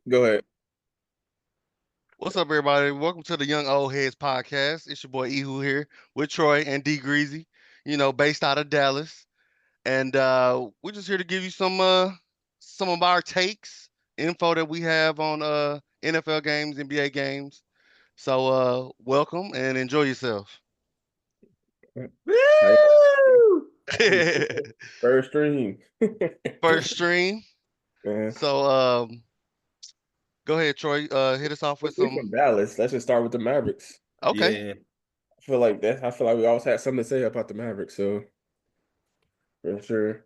Go ahead. What's up, everybody? Welcome to the Young Oldheadz podcast. It's your boy Ehu here with Troy and D Greasy, based out of Dallas. And we're just here to give you some of our takes, info that we have on NFL games, NBA games. So welcome and enjoy yourself. How Woo! how you feel? First stream. First stream. Man. So go ahead, Troy. Hit us off with We some. from Dallas. Let's just start with the Mavericks. Okay. Yeah. I feel like we always had something to say about the Mavericks. So for sure.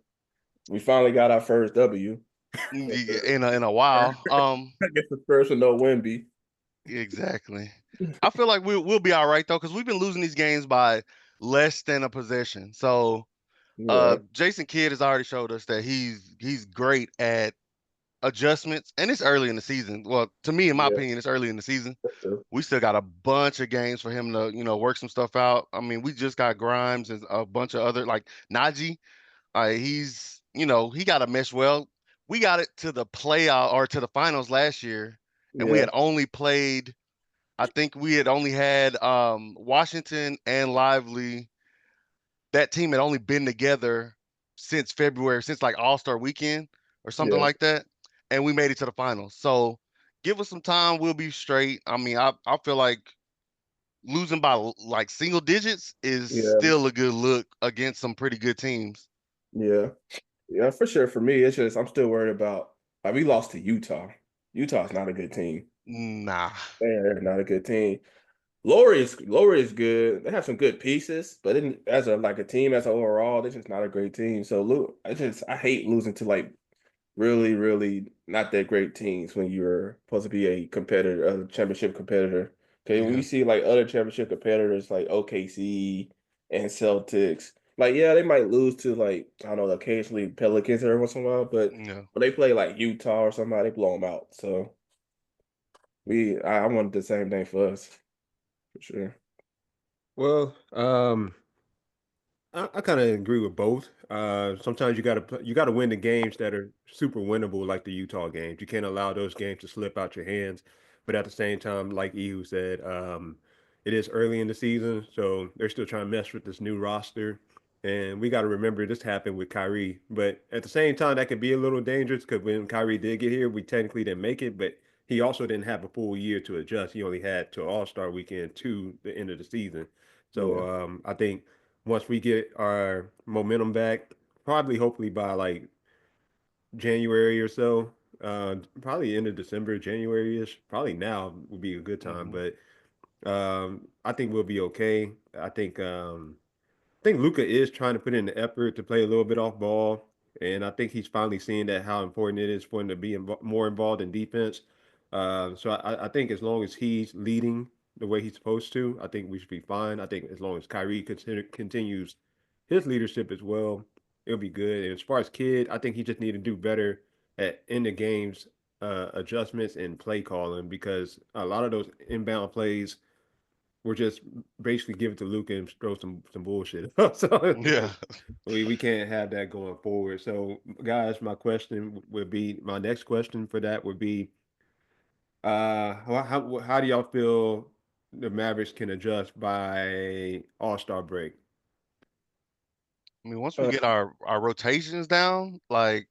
We finally got our first W. For sure. In a while. I guess the first with no Wemby. Exactly. I feel like we'll be all right though, because we've been losing these games by less than a possession. So Yeah. Jason Kidd has already showed us that he's great at adjustments, and it's early in the season. Well, to me, in my Yeah. opinion, it's early in the season. For sure. We still got a bunch of games for him to, work some stuff out. I mean, we just got Grimes and a bunch of other like Najee. He got to mesh well. We got it to the playoff or to the finals last year, and we Yeah. had only played I think we had only had Washington and Lively. That team had only been together since February, since like All-Star weekend or something Yeah. like that. And we made it to the finals. So give us some time, we'll be straight. I mean, I feel like losing by like single digits is Yeah. still a good look against some pretty good teams. Yeah. Yeah, for sure. For me, it's just I'm still worried about like we lost to Utah. Utah's not a good team. Nah. They're not a good team. Lori is good. They have some good pieces, but as a team as a overall, they're just not a great team. So I hate losing to like really, really not that great teams when you're supposed to be a competitor, a championship competitor. Okay, when you Yeah. see like other championship competitors like OKC and Celtics, like yeah, they might lose to like I don't know, occasionally Pelicans every once in a while, but Yeah. when they play like Utah or somebody, they blow them out. So I want the same thing for us for sure. Well, I kind of agree with both. Sometimes you gotta win the games that are super winnable, like the Utah games. You can't allow those games to slip out your hands. But at the same time, like Ehu said, it is early in the season, so they're still trying to mess with this new roster. And we got to remember this happened with Kyrie. But at the same time, that could be a little dangerous because when Kyrie did get here, we technically didn't make it, but he also didn't have a full year to adjust. He only had to All-Star weekend to the end of the season. Yeah, So I think once we get our momentum back, probably hopefully by like January or so, probably end of December, January-ish, probably now would be a good time. Hmm. But I think we'll be okay. I think Luca is trying to put in the effort to play a little bit off ball, and I think he's finally seeing that how important it is for him to be more involved in defense. So I think as long as he's leading the way he's supposed to, I think we should be fine. I think as long as Kyrie continues his leadership as well, it'll be good. And as far as Kid, I think he just need to do better at in the games adjustments and play calling because a lot of those inbound plays we're just basically give it to Luca and throw some bullshit. So Yeah. we can't have that going forward. So guys, my next question for that would be how do y'all feel the Mavericks can adjust by All-Star break? I mean, once we uh, get our rotations down, like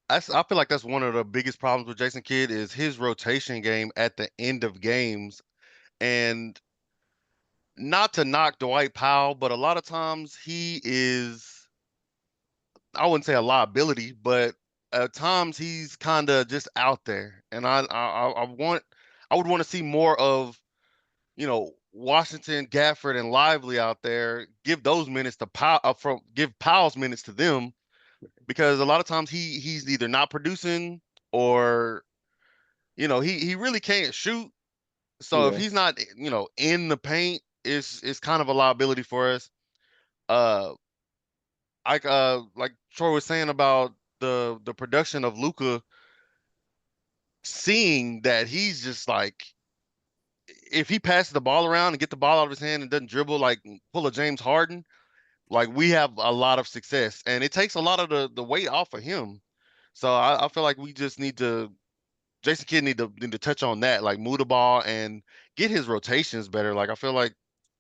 I feel like that's one of the biggest problems with Jason Kidd is his rotation game at the end of games. And not to knock Dwight Powell, but a lot of times he is, I wouldn't say a liability, but at times he's kind of just out there. And I would want to see more of, Washington, Gafford, and Lively out there. Give those minutes to give Powell's minutes to them because a lot of times he's either not producing or he really can't shoot. So if yeah, he's not, in the paint, it's kind of a liability for us. Uh, like Troy was saying about the production of Luca, seeing that he's just like if he passes the ball around and get the ball out of his hand and doesn't dribble like pull a James Harden, like we have a lot of success, and it takes a lot of the weight off of him. So I feel like we just need to Jason Kidd need to touch on that, like move the ball and get his rotations better. Like I feel like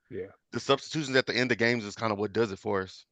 Yeah. the substitutions at the end of games is kind of what does it for us.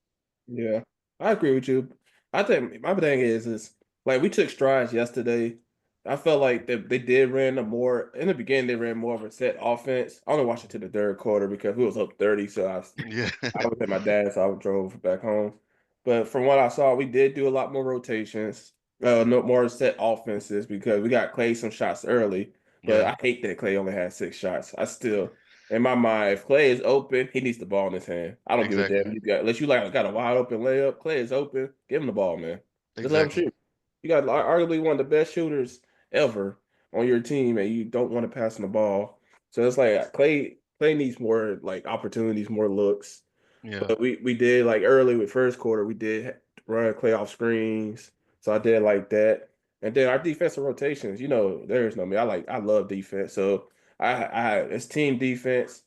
Yeah, I agree with you. I think my thing is like we took strides yesterday. I felt like they did ran a more in the beginning. They ran more of a set offense. I only watched it to the third quarter because we was up 30. So Yeah. I was at my dad's, so I drove back home. But from what I saw, we did do a lot more rotations, no more set offenses because we got Clay some shots early. But Yeah. I hate that Clay only had 6 shots. I still, in my mind, if Clay is open, he needs the ball in his hand. I don't give a Exactly. damn. You got unless you like got a wide open layup. Clay is open. Give him the ball, man. Just let him Exactly. shoot. You got arguably one of the best shooters ever on your team, and you don't want to pass him the ball. So it's like Clay needs more like opportunities, more looks. Yeah. But we did like early with first quarter, we did run Clay off screens. So I did like that. And then our defensive rotations, there's no me. I love defense. So it's team defense.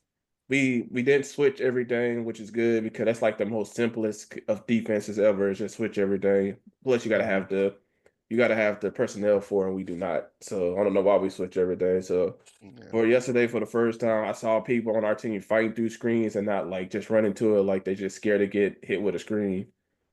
We didn't switch everything, which is good because that's like the most simplest of defenses ever is just switch everything. Plus you gotta have the personnel for it, and we do not. So I don't know why we switch everything. So Yeah. for yesterday, for the first time, I saw people on our team fighting through screens and not like just running to it like they just scared to get hit with a screen.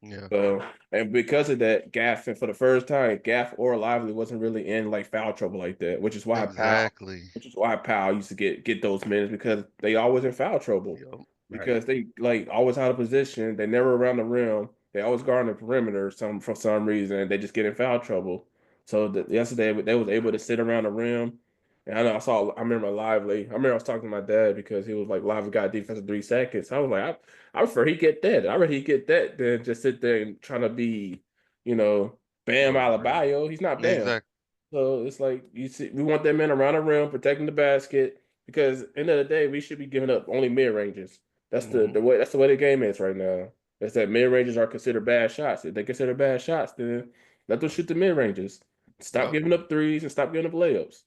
Yeah. And because of that, Gaff, and for the first time, Gaff or Lively wasn't really in like foul trouble like that, Exactly. which is why Powell used to get those minutes because they always in foul trouble Yep. Right. because they like always out of position. They never around the rim. They always guard the perimeter for some reason. And they just get in foul trouble. So yesterday they was able to sit around the rim. And I remember Lively. I remember I was talking to my dad because he was like, Lively got defense in 3 seconds. I was like, I prefer he get that. I rather he get that than just sit there and trying to be, you know, Bam Jordan Brand. Adebayo. He's not Bam. Exactly. So it's like you see, we want that man around the rim, protecting the basket, because end of the day, we should be giving up only mid ranges. That's Hmm. the way the game is right now. It's that mid ranges are considered bad shots. If they consider bad shots, then let them shoot the mid ranges. Stop Yep. giving up threes and stop giving up layups.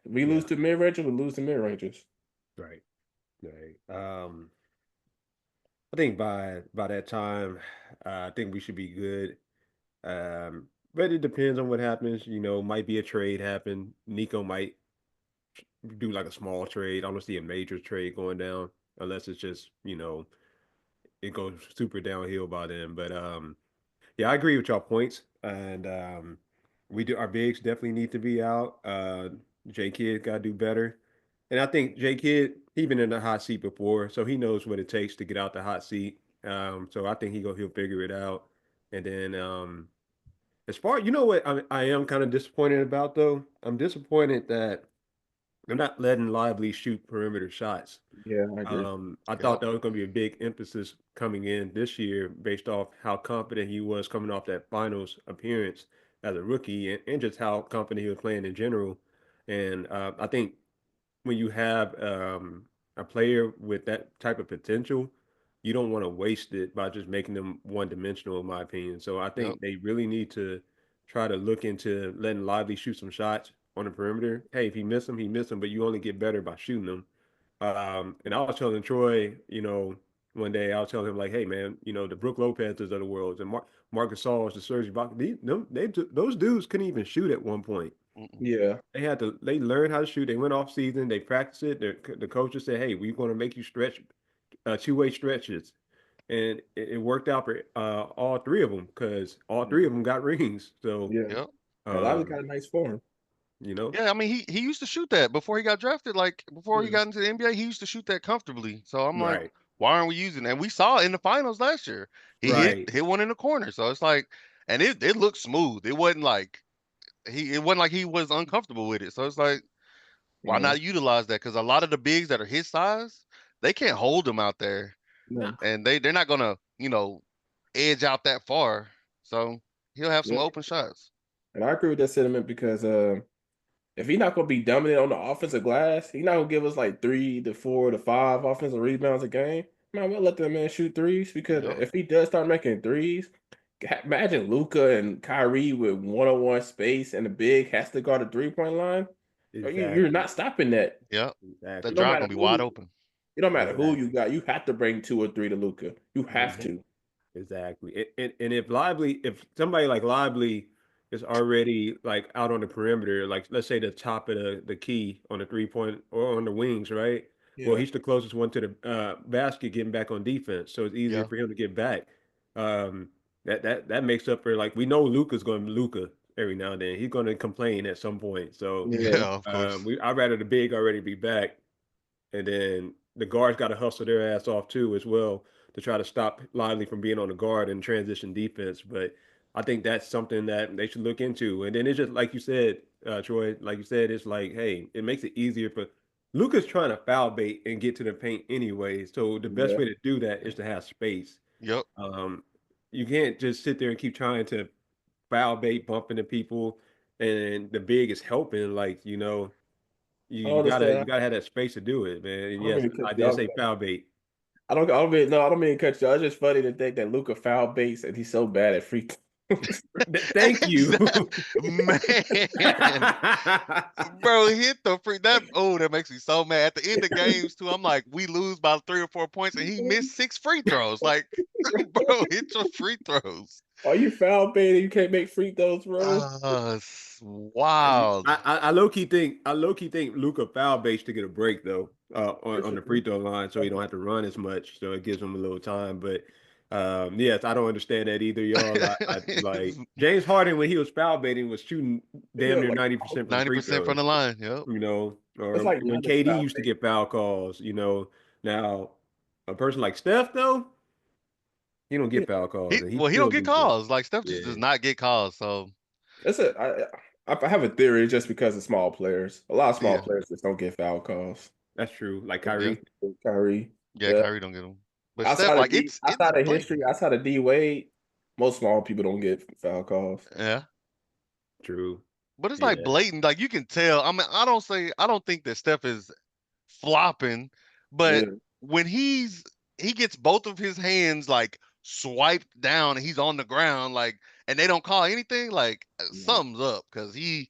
If we Yeah. lose to mid ranges, we lose to mid ranges. Right. Right. I think by that time, I think we should be good. But it depends on what happens. Might be a trade happen. Nico might do like a small trade. I don't see a major trade going down unless it's just it goes super downhill by then. But yeah, I agree with y'all points, and we do our bigs definitely need to be out. J Kid got to do better, and I think J Kid he been in the hot seat before, so he knows what it takes to get out the hot seat. So I think he'll figure it out, and then as far what I am kind of disappointed about though, I'm disappointed that they're not letting Lively shoot perimeter shots. Yeah, I agree. I thought Yep. that was going to be a big emphasis coming in this year based off how confident he was coming off that finals appearance as a rookie and just how confident he was playing in general. And I think when you have a player with that type of potential, you don't want to waste it by just making them one dimensional, in my opinion. So I Yep. think they really need to try to look into letting Lively shoot some shots on the perimeter. Hey, if he miss them, he miss them, but you only get better by shooting them. And I was telling Troy, one day I was telling him like, hey man, the Brook Lopez's of the world and Marcus Saul's, the Serge Ibaka, those dudes couldn't even shoot at one point. Mm-mm. Yeah, They learned how to shoot. They went off season. They practiced it. The coaches said, "Hey, we're going to make you stretch, two-way stretches," and it worked out for all three of them because all three of them got rings. So, yeah. Yep. And Lively um, got a nice form. you know, Yeah, I mean he used to shoot that before he got drafted. Like before he yeah, got into the NBA, he used to shoot that comfortably. So I'm like, right, why aren't we using it? And we saw it in the finals last year. He hit right, hit one in the corner. So it's like, and it looked smooth. It wasn't like he was uncomfortable with it. So it's like, why Yeah, not utilize that? Because a lot of the bigs that are his size, they can't hold him out there, no, and they're not gonna edge out that far. So he'll have some yeah. open shots. And I agree with that sentiment because if he's not gonna be dominant on the offensive glass, he's not gonna give us like 3 to 4 to 5 offensive rebounds a game. Man, we'll let that man shoot threes because Yep. if he does start making threes, imagine Luca and Kyrie with one-on-one space and the big has to guard the 3-point line. You're exactly, not stopping that. Yep. That It exactly, don't draw matter gonna be wide who open. it don't matter who you exactly. got. You have to bring 2 or 3 to Luca. You have Mhm. to. Exactly. And if somebody like Lively is already like out on the perimeter, like let's say the top of the key on the 3-point or on the wings, right? Well, Yeah. he's the closest one to the basket getting back on defense, so it's easier Yeah. for him to get back. Um, that makes up for like we know Luca's going to Luca every now and then. He's going to complain at some point. So Yeah. Yeah, of course. I'd rather the big already be back, and then the guards got to hustle their ass off too as well to try to stop Lively from being on the guard and transition defense. But I think that's something that they should look into. And then it's just like you said, Troy, like you said, it's like, hey, it makes it easier for Luca's trying to foul bait and get to the paint anyway. So the best Yeah. way to do that is to have space. Yep. Um, you can't just sit there and keep trying to foul bait, bump into people, and the big is helping. Like I don't you understand. gotta have that space to do it, man. And I don't yes, mean to cut I you did off. say foul bait. I don't mean, no, I don't mean to cut you off. It's just funny to think that Luca foul baits and he's so bad at free throws. Thank you. Man, bro, hit the free that. Oh, that makes me so mad. At the end of games too, I'm like, we lose by 3 or 4 points, and he missed 6 free throws. Like, bro, hit your free throws. Are you foul baiting? You can't make free throws, bro. Wild. I low key think Luca foul baits to get a break though on the free throw line, so he don't have to run as much, so it gives him a little time. But yes, I don't understand that either, y'all. I like James Harden when he was foul baiting was shooting damn Yeah, near like 90% from free 90% from throws, the line. Yep. it's or like when Giannis KD foul used to bait. get foul calls. Now a person like Steph though, he don't Yeah, get foul calls, and he He don't still get do good. calls. Like Steph just does Yeah, not get calls. So that's it. I have a theory just because of small players. A lot of small yeah, players just don't get foul calls. that's true. Like yeah, Kyrie. Kyrie. yeah. Yeah. Kyrie don't get them. But Steph, like it's Outside of history, blatant. outside of D Wade, most small people don't get foul calls. Yeah. True. But it's like Yeah. blatant. Like you can tell. I mean, I don't think that Steph is flopping, but Yeah. when he gets both of his hands like swiped down and he's on the ground, like, and they don't call anything, like something's up because he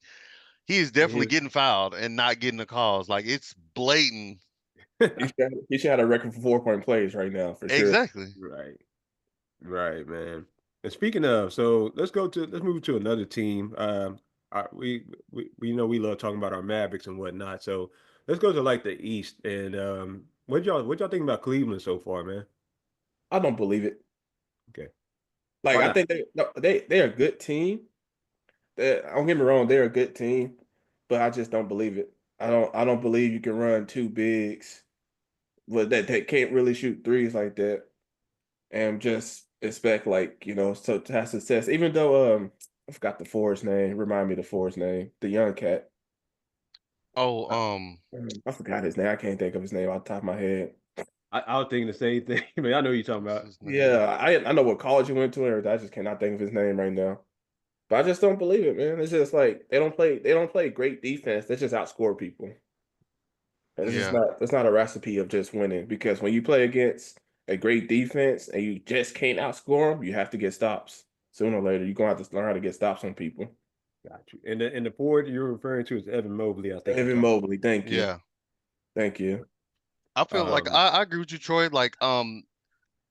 is definitely He getting fouled and not getting the calls. Like it's blatant. He should have a record for 4-point plays right now for sure. Exactly. Right. Right, man. And speaking of, so let's move to another team. We know we love talking about our Mavericks and whatnot. So let's go to like the East. And what y'all think about Cleveland so far, man? I don't believe it. Okay. Like Why I not? think they're a good team. Don't get me wrong, they're a good team, but I just don't believe it. I don't believe you can run two bigs with that can't really shoot threes like that and just expect like, so to have success. Even though I forgot the forward's name. Remind me of the forward's name. The young cat. Oh, I forgot his name. I can't think of his name off the top of my head. I was thinking the same thing. I mean, I know what you're talking what's about. his name? Yeah, I know what college he went to and everything. I just cannot think of his name right now. But I just don't believe it, man. It's just like they don't play great defense. They just outscore people. Yeah, That's not a recipe of just winning because when you play against a great defense and you just can't outscore them, you have to get stops. Sooner or later, you're gonna have to learn how to get stops on people. Got you. And the forward you're referring to is Evan Mobley, I think you're Evan talking Mobley, thank you. yeah. Thank you. I feel about. like I agree with you, Troy. Like,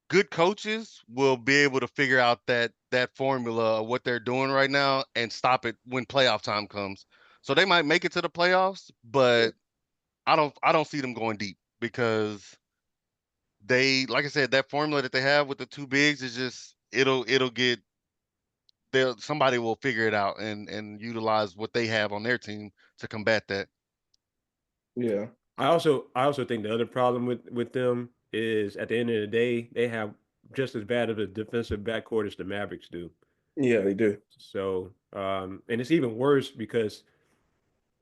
good coaches will be able to figure out that formula of what they're doing right now and stop it when playoff time comes. So they might make it to the playoffs, but I don't see them going deep because they, like I said, that formula that they have with the two bigs is just it'll get they'll somebody will figure it out and utilize what they have on their team to combat that. Yeah. I also think the other problem with them is at the end of the day, they have just as bad of a defensive backcourt as the Mavericks do. Yeah, they do. So, and it's even worse because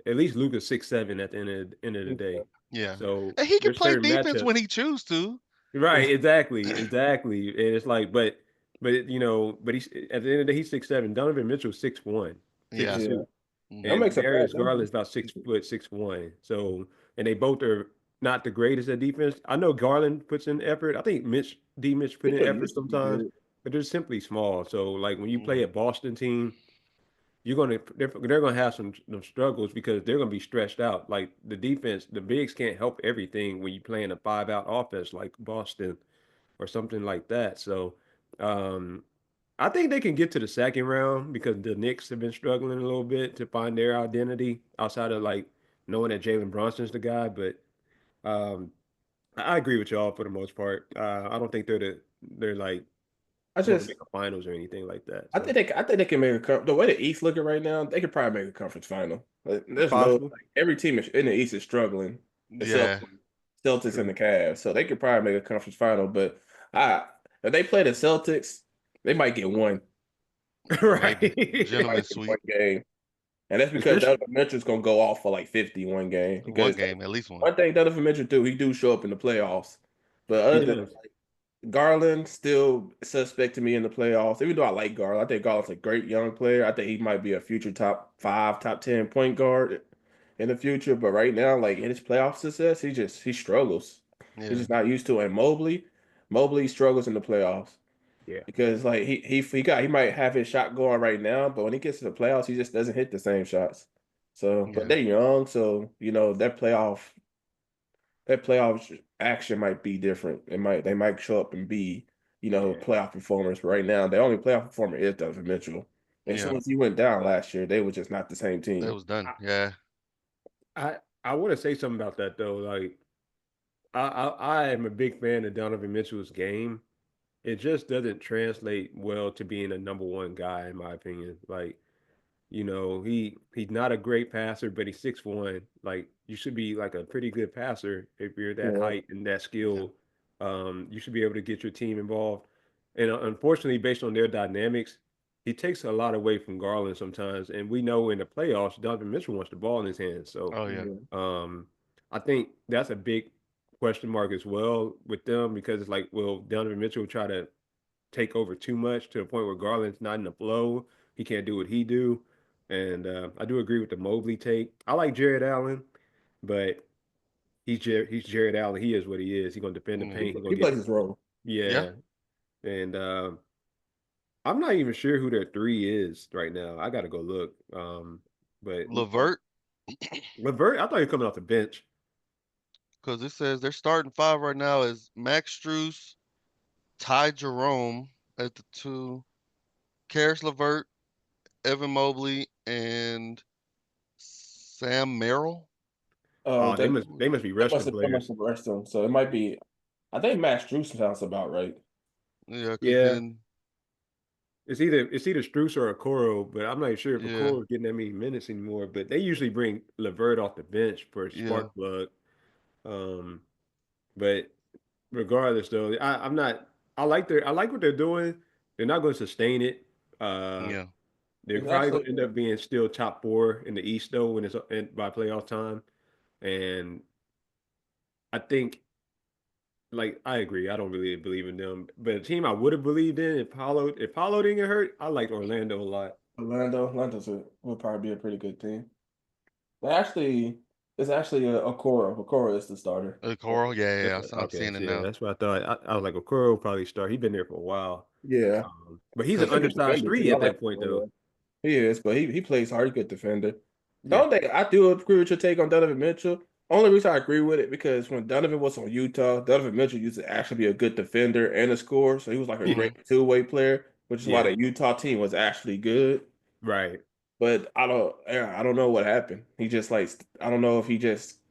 at least Luka's 6'7" at the end of the day. Yeah. So And he can there's play certain defense when matchups. he choose to. Right, exactly. And it's like, but he's at the end of the day, he's 6'7". Donovan Mitchell's 6'1", six Yeah. Yeah. two. That Hmm. And makes a bad Darius that Garland's about 6', 6'1". So, and they both are not the greatest at defense. I know Garland puts in effort. I think Mitch put in effort used to be sometimes, good. but they're simply small. So, like when you play Hmm. a Boston team, they're gonna have some struggles because they're gonna be stretched out. Like the defense, the bigs can't help everything when you play in a 5-out offense like Boston or something like that. So, um, I think they can get to the second round because the Knicks have been struggling a little bit to find their identity outside of like knowing that Jalen Brunson's the guy. But um, I agree with y'all for the most part. I don't think they're like I going to just make a finals or anything like that. I So think they can make the way the East looking right now. They could probably make a conference final. Like, there's no possible. like, every team in the East is struggling except Yeah. Celtics and True. the Cavs, so they could probably make a conference final. But I if they play the Celtics, they might get one. Maybe. Right. They Gentlemen might get one sweep. game, and that's because Especially Donovan Mitchell's gonna go off for like 50 one game. One Because game, at least one. one thing Donovan Mitchell do, he do show up in the playoffs. But he other than does. Garland still suspect to me in the playoffs. Even though I like Garland, I think Garland's a great young player. I think he might be a future top 5, top 10 point guard in the future. But right now, like in his playoff success, he struggles. He's Yeah. just not used to it. And Mobley struggles in the playoffs Yeah. because like he might have his shot going right now, but when he gets to the playoffs, he just doesn't hit the same shots. So, but Yeah. they're young, so that playoff action might be different. They might show up and be, Yeah. playoff performers. But right now, the only playoff performer is Donovan Mitchell. And as Yeah. soon as he went down last year, they were just not the same That team. was done. Yeah. I I want to say something about that though. Like I am a big fan of Donovan Mitchell's game. It just doesn't translate well to being a number one guy, in my opinion. Like, he's not a great passer, but he's 6'1". Like, you should be like a pretty good passer if you're that Yeah, height and that Yeah. skill. You should be able to get your team involved. And unfortunately, based on their dynamics, he takes a lot away from Garland sometimes. And we know in the playoffs, Donovan Mitchell wants the ball in his hands. So Oh yeah. yeah, um, I think that's a big question mark as well with them because it's like, will Donovan Mitchell try to take over too much to the point where Garland's not in the flow? He can't do what he do. And I do agree with the Mobley take. I like Jared Allen, but he's Jared Allen. He is what he is. He's gonna defend the Yeah. paint. He's gonna he get plays his role. Yeah. yeah. And I'm not even sure who their three is right now. I got to go look. But Levert, Levert, I thought he was coming off the bench. because it says their starting five right now is Max Strus, Ty Jerome at the two, Karis Levert, Evan Mobley, and Sam Merrill. Oh, Oh, they must be resting they must players. have rushed him. So it might be. I think Max Strus sounds about right. Yeah, because Yeah, then it's either Strus or Okoro, but I'm not sure if yeah, Okoro is getting that many minutes anymore. But they usually bring Levert off the bench for a yeah, spark plug. Um, but regardless, though, I'm not. I like what they're doing. They're not going to sustain it. Uh, yeah, they're It's probably going actually to end up being still top four in the East though when by playoff time. And I think, like, I agree. I don't really believe in them, but a team I would have believed in if Paulo didn't get hurt, I liked Orlando a lot. Would probably be a pretty good team. But actually, it's actually Okoro. Okoro is the starter. Coral. Yeah, yeah, That's yeah. what, I'm okay. seeing it So yeah, now. that's what I thought. I was like, Okoro will probably start. He's been there for a while, Yeah, but he's an he's a good undersized defender three too. I at like that point, though. Okoro. He is, but he plays hard. Good defender. The Yeah. only thing I do agree with your take on Donovan Mitchell. Only reason I agree with it because when Donovan was on Utah, Donovan Mitchell used to actually be a good defender and a scorer. So he was like a Yeah. Mm-hmm. great two-way player, which is why Yeah. the Utah team was actually good. Right. But I don't know what happened. He just like I don't know if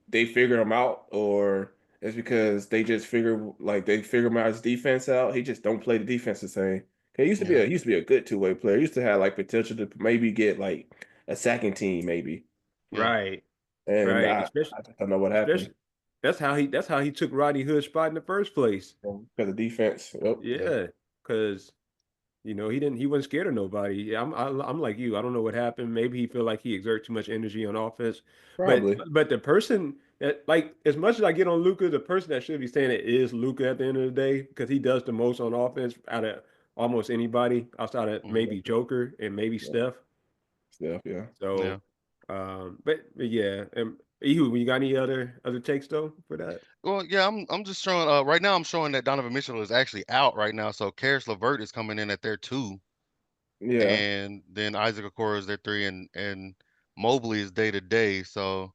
they figured him out or it's because they figure him out his defense out. He just don't play the defense the same. Yeah, He used to be a good two-way player. He used to have like potential to maybe get like a second team maybe. yeah, Right. And Right. Especially, I just don't know what happened especially that's how he took Rodney Hood's spot in the first place. because of defense. Yep. Yeah, Yeah. Because he wasn't scared of nobody. Yeah, I'm like you. I don't know what happened. Maybe he feel like he exerts too much energy on offense. But probably. but the person that, like, as much as I get on Luca, the person that should be saying it is Luca at the end of the day because he does the most on offense out of almost anybody outside of mm-hmm. maybe Joker and maybe Yeah, Steph. Steph, yeah. Yeah. So, but yeah. You got any other takes though for that? Well, yeah, I'm just showing. Right now, I'm showing that Donovan Mitchell is actually out right now. So Karis LeVert is coming in at their two, Yeah. and then Isaac Okoro is their three, and Mobley is day to day. So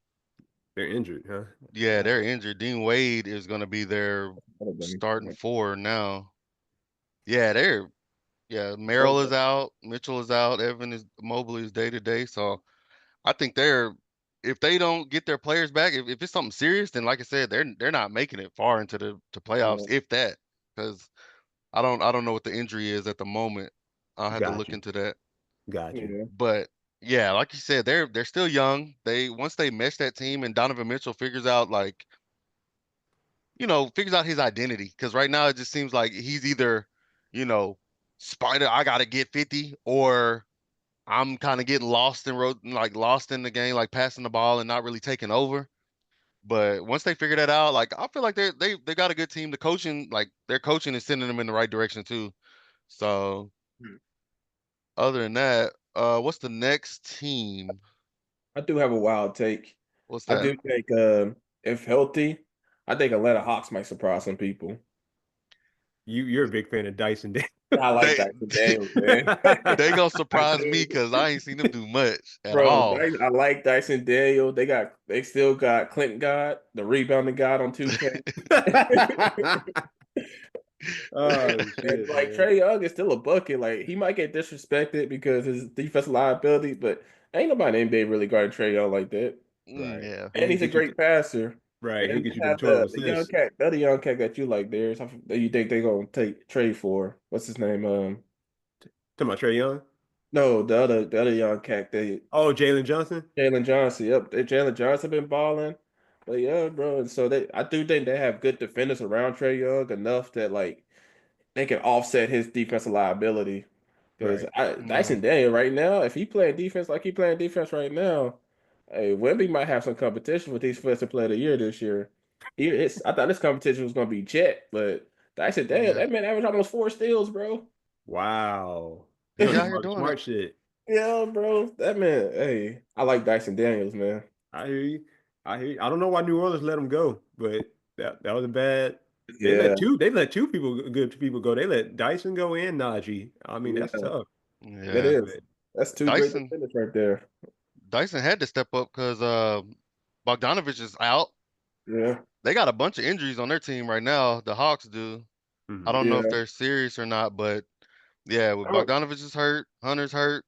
They're injured, huh? yeah, they're injured. Dean Wade is going to be their That'd been- starting four now. Yeah, they're Yeah, Merrill is out, Mitchell is out, Mobley is day to day. So I think if they don't get their players back, if it's something serious, then like I said, they're not making it far into the playoffs, Yeah. if that. Because I don't know what the injury is at the moment. I'll have to Got look you. into that. Got you. Yeah. But yeah, like you said, they're still young. Once they mesh that team and Donovan Mitchell figures out figures out his identity. Because right now it just seems like he's either, you know, Spider, I gotta get 50, or I'm kind of getting lost in the game, like passing the ball and not really taking over. But once they figure that out, like I feel like they got a good team. The coaching, like their coaching is sending them in the right direction too. So Hmm. other than that, what's the next team? I do have a wild take. What's I that? do think if healthy, I think Atlanta Hawks might surprise some people. You're a big fan of Dyson Day. I like They Dyson Daniels, man. they gonna I surprise me do. because I ain't seen them do much at Bro, all. I like Dyson Daniels. They still got Clinton God, the rebounding god on 2K. Oh And shit, like man. Trey Young is still a bucket. Like he might get disrespected because his defensive liability, but ain't nobody in the NBA really guarding Trey Young like that. Right. Yeah, And And he he's a get you great passer. right. He'll And get they you them have 12 the young assists. cat, the other young cat that you like there. That you think they're gonna take trade for? What's his name? Talking about Trey Young. No, the other young cat. They Oh, Jalen Johnson. Jalen Johnson. Yep, Jalen Johnson been balling. But yeah, bro. And so I do think they have good defenders around Trey Young enough that like they can offset his defensive liability. Because Right. Dyson Daniel right now, if he playing defense like he playing defense right now, hey, Wemby might have some competition with these defensive player of the year this year. I thought this competition was gonna be Chet, but Dyson Daniel, yeah, that man averaged almost 4 steals, bro. Wow. He on he the out here smart, doing it. smart shit. Yeah, bro. That man, hey, I like Dyson Daniels, man. I hear you. I hear you. I don't know why New Orleans let him go, but that was a bad. Yeah, They let two good people go. They let Dyson go and Najee. I mean, that's yeah, tough. it Yeah, is. But That's two great Dyson defenders right there. Dyson had to step up because Bogdanovich is out. Yeah, They got a bunch of injuries on their team right now. The Hawks do. I mhm. don't know if yeah. they're serious or not, but yeah, with I don't, Bogdanovich is hurt, Hunter's hurt,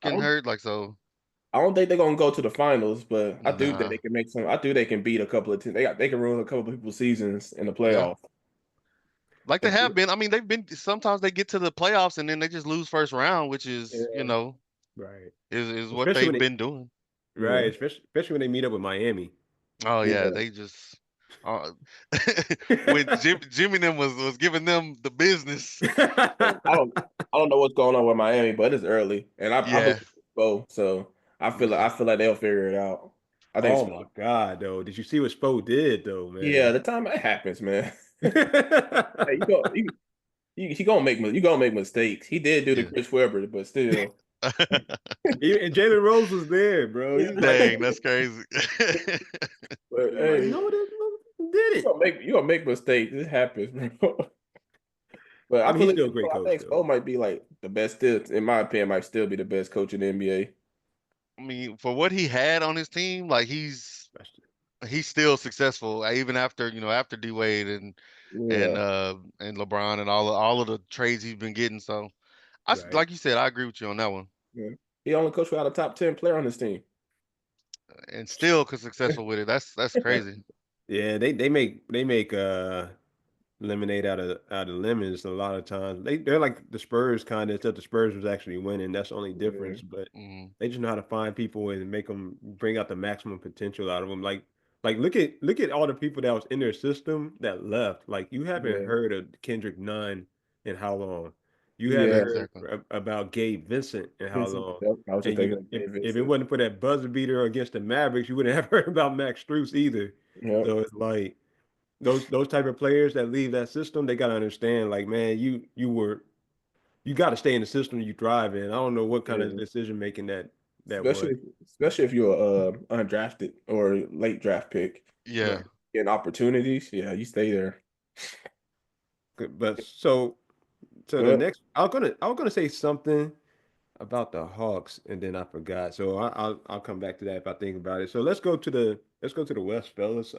I Buffkin don't, hurt, like so. I don't think they're gonna go to the finals, but I do think Nah, they can make some. I do they can beat a couple of teams. They can ruin a couple of people's seasons in the yeah, playoff. like they If have been. I mean, they've been. Sometimes they get to the playoffs and then they just lose first round, which is yeah, Right. is what Especially when they've they been doing. right, yeah, especially when they meet up with Miami. Oh yeah, yeah. they just uh, when Jimmy them was giving them the business. I don't know what's going on with Miami, but it's early, and I believe Yeah, Spo, so yeah. I feel like they'll figure it out. I think Oh Spo, my God, though. Did you see what Spo did though, yeah, man? the time it happens, man. Hey, you gonna make mistakes. He did do the Yeah. Chris Webber, but still, And Jalen Rose was there, bro. He yeah. was like, Dang, that's crazy. But he was like, hey, no, this did it. you gonna make mistakes. This happens, bro. But I I mean, he's believe still a great I coach, think though. Spo might be like the best. Still, in my opinion, might still be the best coach in the NBA. I mean, for what he had on his team, like he's still successful even after after D Wade Yeah, and LeBron and all of the trades he's been getting. So Right. like you said, I agree with you on that one. yeah. He only coached without a top 10 player on his team. And still successful with it. That's crazy. Yeah, they make lemonade out of lemons a lot of times. They're like the Spurs kind of, except the Spurs was actually winning. That's the only Yeah, difference. But Mm, they just know how to find people and make them bring out the maximum potential out of them. Like look at all the people that was in their system that left. Like you haven't yeah, heard of Kendrick Nunn in how long? You haven't yeah. heard exactly. about Gabe Vincent in how Vincent, long? yep, I was just And thinking you of Gabe if it Vincent. wasn't for that buzzer beater against the Mavericks, you wouldn't have heard about Max Strus either. Yep. So it's like those type of players that leave that system, they gotta understand, like, man, you gotta stay in the system you thrive in. I don't know what kind of Yeah. decision making that was. Especially if you're undrafted or late draft pick, Yeah. Right. getting opportunities. Yeah, you stay there. But so the But next I was gonna say something about the Hawks and then I forgot. So I'll come back to that if I think about it. So let's go to the West, fellas.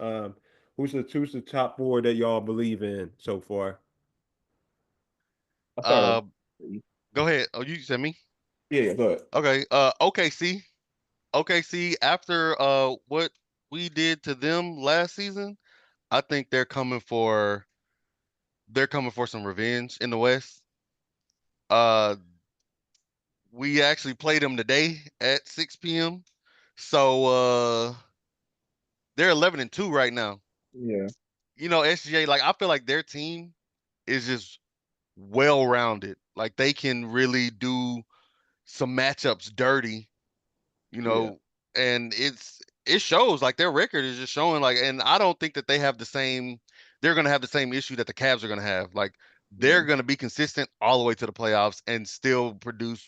Who's the top four that y'all believe in so far? I Uh, started. Go ahead. Oh, you said me? Yeah, go ahead. Okay. OKC. OKC, after what we did to them last season, I think they're coming for some revenge in the West. Uh we actually played them today at 6 p.m. So they're 11-2 right now. Yeah, SGA, like I feel like their team is just well rounded. Like they can really do some matchups dirty, you yeah, know, and it shows like their record is just showing like, and I don't think that they're gonna have the same issue that the Cavs are gonna have. Like they're yeah, gonna be consistent all the way to the playoffs and still produce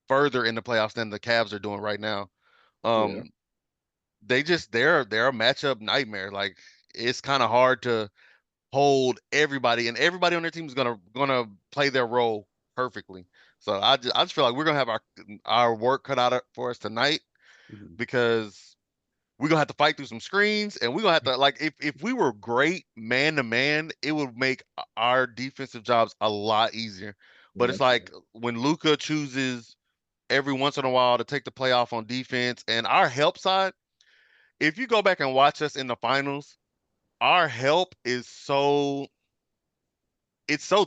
further in the playoffs than the Cavs are doing right now. yeah, Um, they're a matchup nightmare. Like it's kind of hard to hold everybody, and everybody on their team is gonna play their role perfectly. So I just feel like we're gonna have our work cut out for us tonight Mhm. because we're gonna have to fight through some screens, and we're gonna have to like if we were great man to man, it would make our defensive jobs a lot easier. But yeah, it's like when Luca chooses every once in a while to take the playoff on defense, and our help side, if you go back and watch us in the finals, our help is so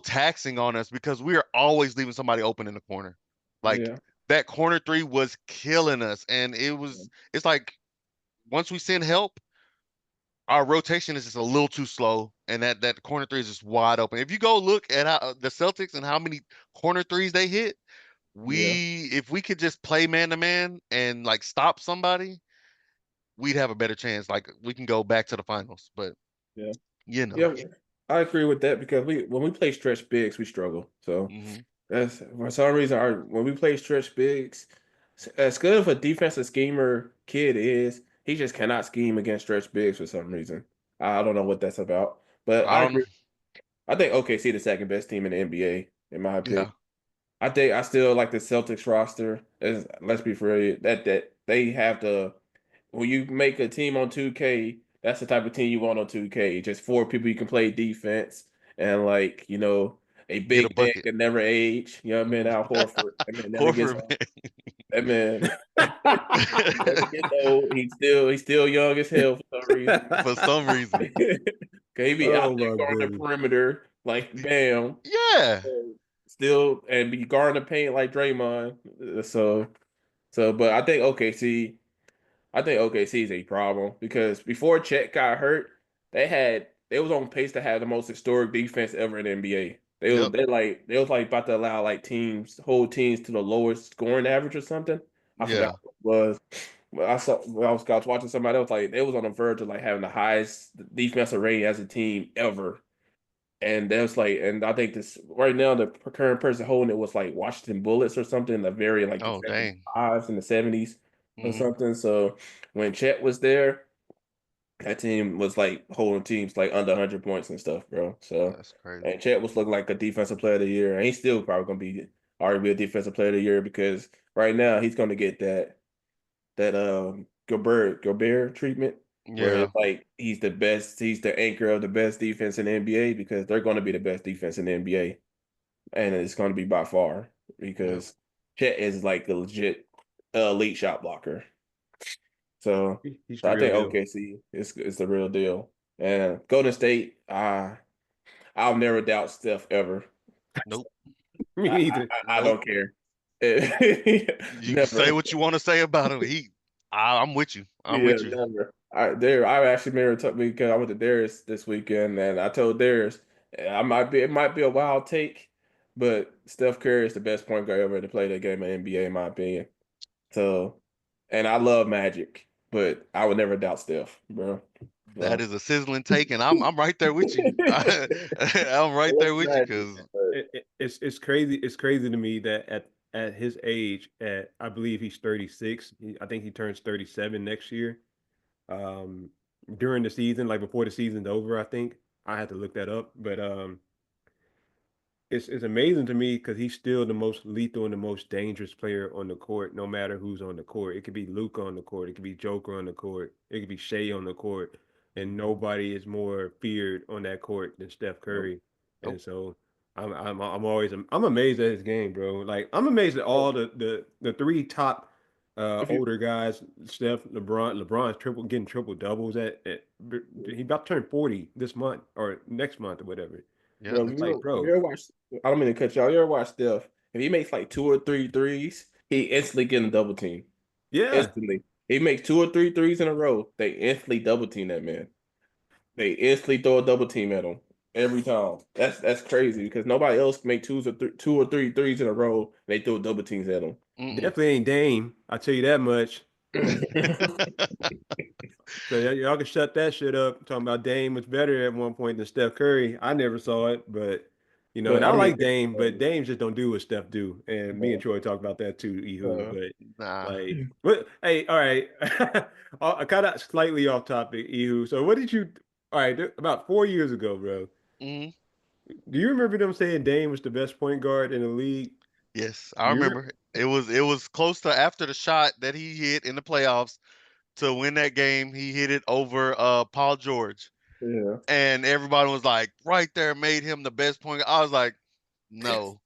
taxing on us because we are always leaving somebody open in the corner. Like yeah, that corner three was killing us, and it's like once we send help, our rotation is just a little too slow, and that corner three is just wide open. If you go look at how the Celtics and how many corner threes they hit, yeah, if we could just play man to man and like stop somebody, we'd have a better chance. Like we can go back to the finals, but yeah. you know, Yeah, I agree with that because when we play stretch bigs, we struggle. So hmm that's for some reason when we play stretch bigs, as good of a defensive schemer kid is, he just cannot scheme against stretch bigs for some reason. I don't know what that's about, but I I don't know. agree. I think OKC the second best team in the NBA in my opinion. Yeah, I think I still like the Celtics roster. Let's be for real, that they have the when you make a team on 2K, that's the type of team you want on 2K. Just four people you can play defense and like, a get a big man bucket. can never age. You know what I mean? Al Horford. That man never gets Horford, old. That man he never gets old. He's still young as hell for some reason. for some reason. Cause he be out Oh there my guarding the goodness. perimeter, like bam. Yeah. Still and be guarding the paint like Draymond. But I think OKC is a problem because before Chet got hurt, they was on pace to have the most historic defense ever in the NBA. Yep. They was like about to allow like whole teams to the lowest scoring average or something. I forgot Yeah. what it was. But I was watching somebody else like they was on the verge of like having the highest defensive rating as a team ever. And that's like, and I think this right now the current person holding it was like Washington Bullets or something, the very like the Oh, dang. 75s and the 70s or hmm something. So when Chet was there, that team was like holding teams like under 100 points and stuff, bro. So That's crazy. and Chet was looking like a defensive player of the year, and he's still probably gonna be arguably a defensive player of the year because right now he's gonna get that Gobert treatment where Yeah. it's like he's the anchor of the best defense in the NBA because they're going to be the best defense in the NBA, and it's going to be by far Yep. because Chet is like a legit elite shot blocker. So, He's so the I real think deal. OKC is the real deal, and Golden State, I'll never doubt Steph ever. Nope. Me I, neither. I Nope. don't care. You can say Never. what you want to say about him. I'm with you. I'm Yeah, with you. never. I actually married took me because I went to Darius this weekend, and I told Darius it might be a wild take, but Steph Curry is the best point guard ever to play the game of NBA in my opinion. So, and I love Magic, but I would never doubt Steph, bro. That So, is a sizzling take, and I'm right there with you. I'm I right love there with you Magic, because but It's crazy. It's crazy to me that at his age, at I believe he's 36. I think he turns 37 next year. Um, during the season, like before the season's over, I think I had to look that up. But it's amazing to me because he's still the most lethal and the most dangerous player on the court, no matter who's on the court. It could be Luca on the court, it could be Joker on the court, it could be Shea on the court, and nobody is more feared on that court than Steph nope, Curry. And nope. so I'm always I'm amazed at his game, bro. Like I'm amazed at all the three top If you, older guys, Steph, LeBron. LeBron's getting triple doubles at he about to turn 40 this month or next month or whatever. Yeah, bro, next Like, month. if you bro, ever watch, I don't mean to cut y'all. You ever watch Steph? If he makes like two or three threes, he instantly getting a double team. yeah, Instantly. He makes two or three threes in a row. They instantly double team that man. They instantly throw a double team at him every time. That's crazy because nobody else can make two or three threes in a row. They throw double teams at him. Mm-mm. definitely ain't Dame. I tell you that much. So y'all can shut that shit up. Talking about Dame was better at one point than Steph Curry. I never saw it, but and But I I mean, like Dame, but Dame just don't do what Steph do. And me and uh, Troy talked about that too, Ehud. uh, But Nah. like, what? Hey, all right, I kind of slightly off topic, Ehud. So what did you? All right, about 4 years ago, bro. Mm. Do you remember them saying Dame was the best point guard in the league? Yes, I Do you remember. It was close to after the shot that he hit in the playoffs to win that game. He hit it over Paul George, yeah. and everybody was like, right there made him the best point. I was like, no,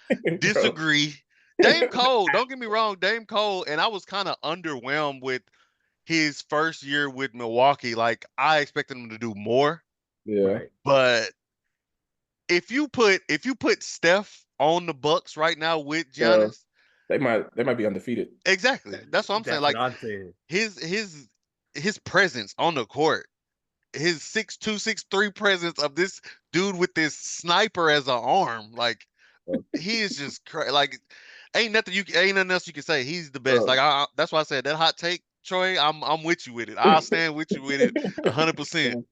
Bro. disagree. Dame Cole, don't get me wrong, Dame Cole, and I was kind of underwhelmed with his first year with Milwaukee. Like I expected him to do more, Yeah. right? but if you put Steph on the Bucks right now with Uh, Giannis, they might be undefeated. exactly. That's what I'm saying. That's what Like I'm saying. his presence on the court, his 6'2", 6'3" presence of this dude with this sniper as an arm, like he is just like ain't nothing else you can say. He's the best. Bro, Like that's why I said that hot take, Troy. I'm with you with it. I'll stand with you with it 100%.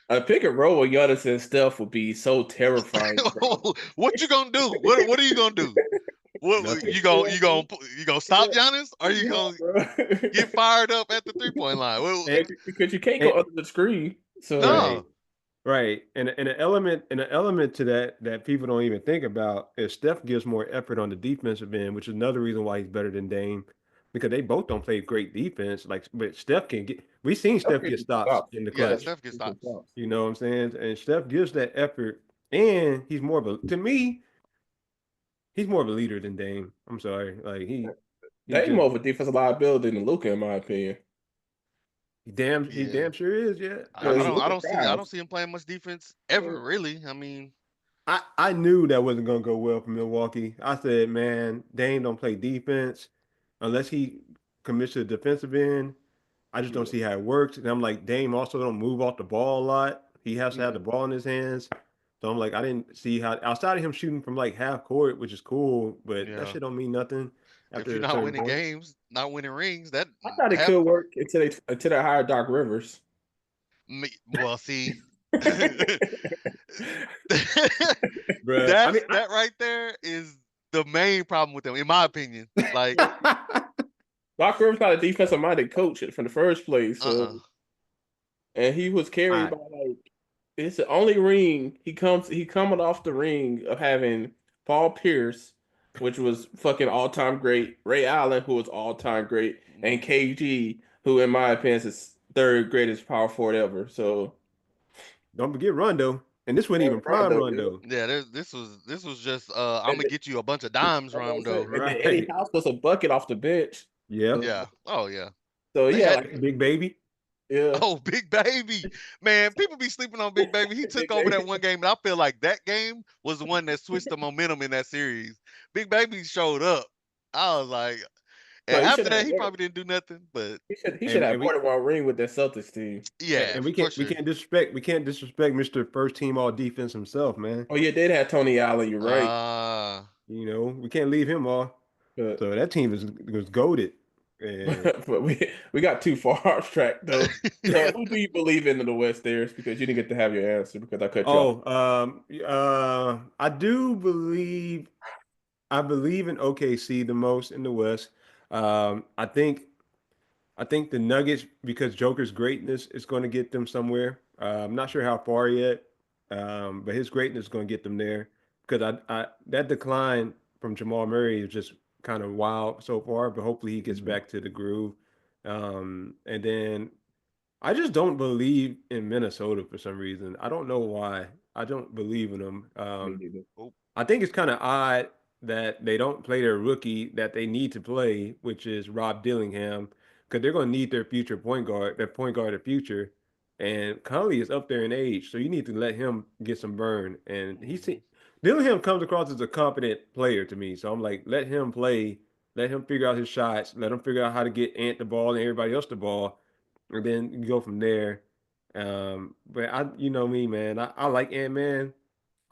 a pick and roll with Giannis and Steph would be so terrifying, bro. What you gonna do? What are you gonna do? What Nothing. you gonna stop Giannis? Or you Yeah, gonna bro. get fired up at the 3-point line? And, Because you can't and go under the screen. So right. no. Right. And an element to that people don't even think about is Steph gives more effort on the defensive end, which is another reason why he's better than Dame. Because they both don't play great defense. Like, but Steph can get we've seen Steph Steph gets get you stops stops. in the Yeah, Steph clutch. Steph gets gets you stops. stops. You know what I'm saying? And Steph gives that effort, and he's more of a leader than Dame. I'm sorry. Like he They just more of a defensive liability than Luka, in my opinion. he Yeah. damn sure is, yeah. I I Because don't mean, I Luka don't see I don't tries. see him playing much defense ever, really. I mean, I knew that wasn't gonna go well for Milwaukee. I said, man, Dame don't play defense unless he commits to the defensive end. I just don't Yeah. see how it works. And I'm like, Dame also don't move off the ball a lot. He has to have Yeah. the ball in his hands. So I'm like, I didn't see how outside of him shooting from like half court, which is cool, but that yeah. shit don't mean nothing If after you're a not certain winning point. games, not winning rings, that I thought it half could work until they hired Doc Rivers. well, see. Bruh. I mean, That's that right there is the main problem with them, in my opinion. Like, Doc Rivers not a defensive minded coach from the first place. uh-uh. And he was carried I by like it's the only ring he coming off the ring of having Paul Pierce, which was fucking all time great, Ray Allen, who was all time great, and Mhm. KG, who in my opinion is third greatest power forward ever. So don't forget Rondo. And this wasn't even prime Rondo, Rondo. Yeah, this was just I'm and gonna get you a bunch of dimes, that's what I'm saying. Rondo. And then Eddie Right. House was a bucket off the bench. Yep. So, Yeah. Oh yeah. so They yeah, had like Big baby. yeah, Oh, Big Baby. Man, people be sleeping on Big Baby. He took big over baby. that one game, and I feel like that game was the one that switched the momentum in that series. Big Baby showed up. I was like, and No, he should after have that, he probably didn't do nothing. But he should And, have and more we than one ring with that Celtics team. yeah, and we for can't we sure. can't disrespect Mr. First Team All Defense himself, man. Oh yeah, they did have Tony Allen. You're right. We can't leave him off. But So that team was goaded. And but we got too far off track though. So who do you believe in the West there? Because you didn't get to have your answer because I cut you off. I believe in OKC the most in the West. Um, I think I think the Nuggets, because Joker's greatness is going to get them somewhere. I'm not sure how far yet, but his greatness is going to get them there. Because that decline from Jamal Murray is just kind of wild so far, but hopefully he gets Mhm. back to the groove. And then I just don't believe in Minnesota for some reason. I don't know why. I don't believe in them. Me neither. I think it's kind of odd that they don't play their rookie that they need to play, which is Rob Dillingham, because they're going to need their future point guard, their point guard of the future. And Conley is up there in age, so you need to let him get some burn. And Mhm. Dillingham comes across as a competent player to me. So I'm like, let him play, let him figure out his shots, let him figure out how to get Ant the ball and everybody else the ball, and then you go from there. But you know me, man, I like Ant Man.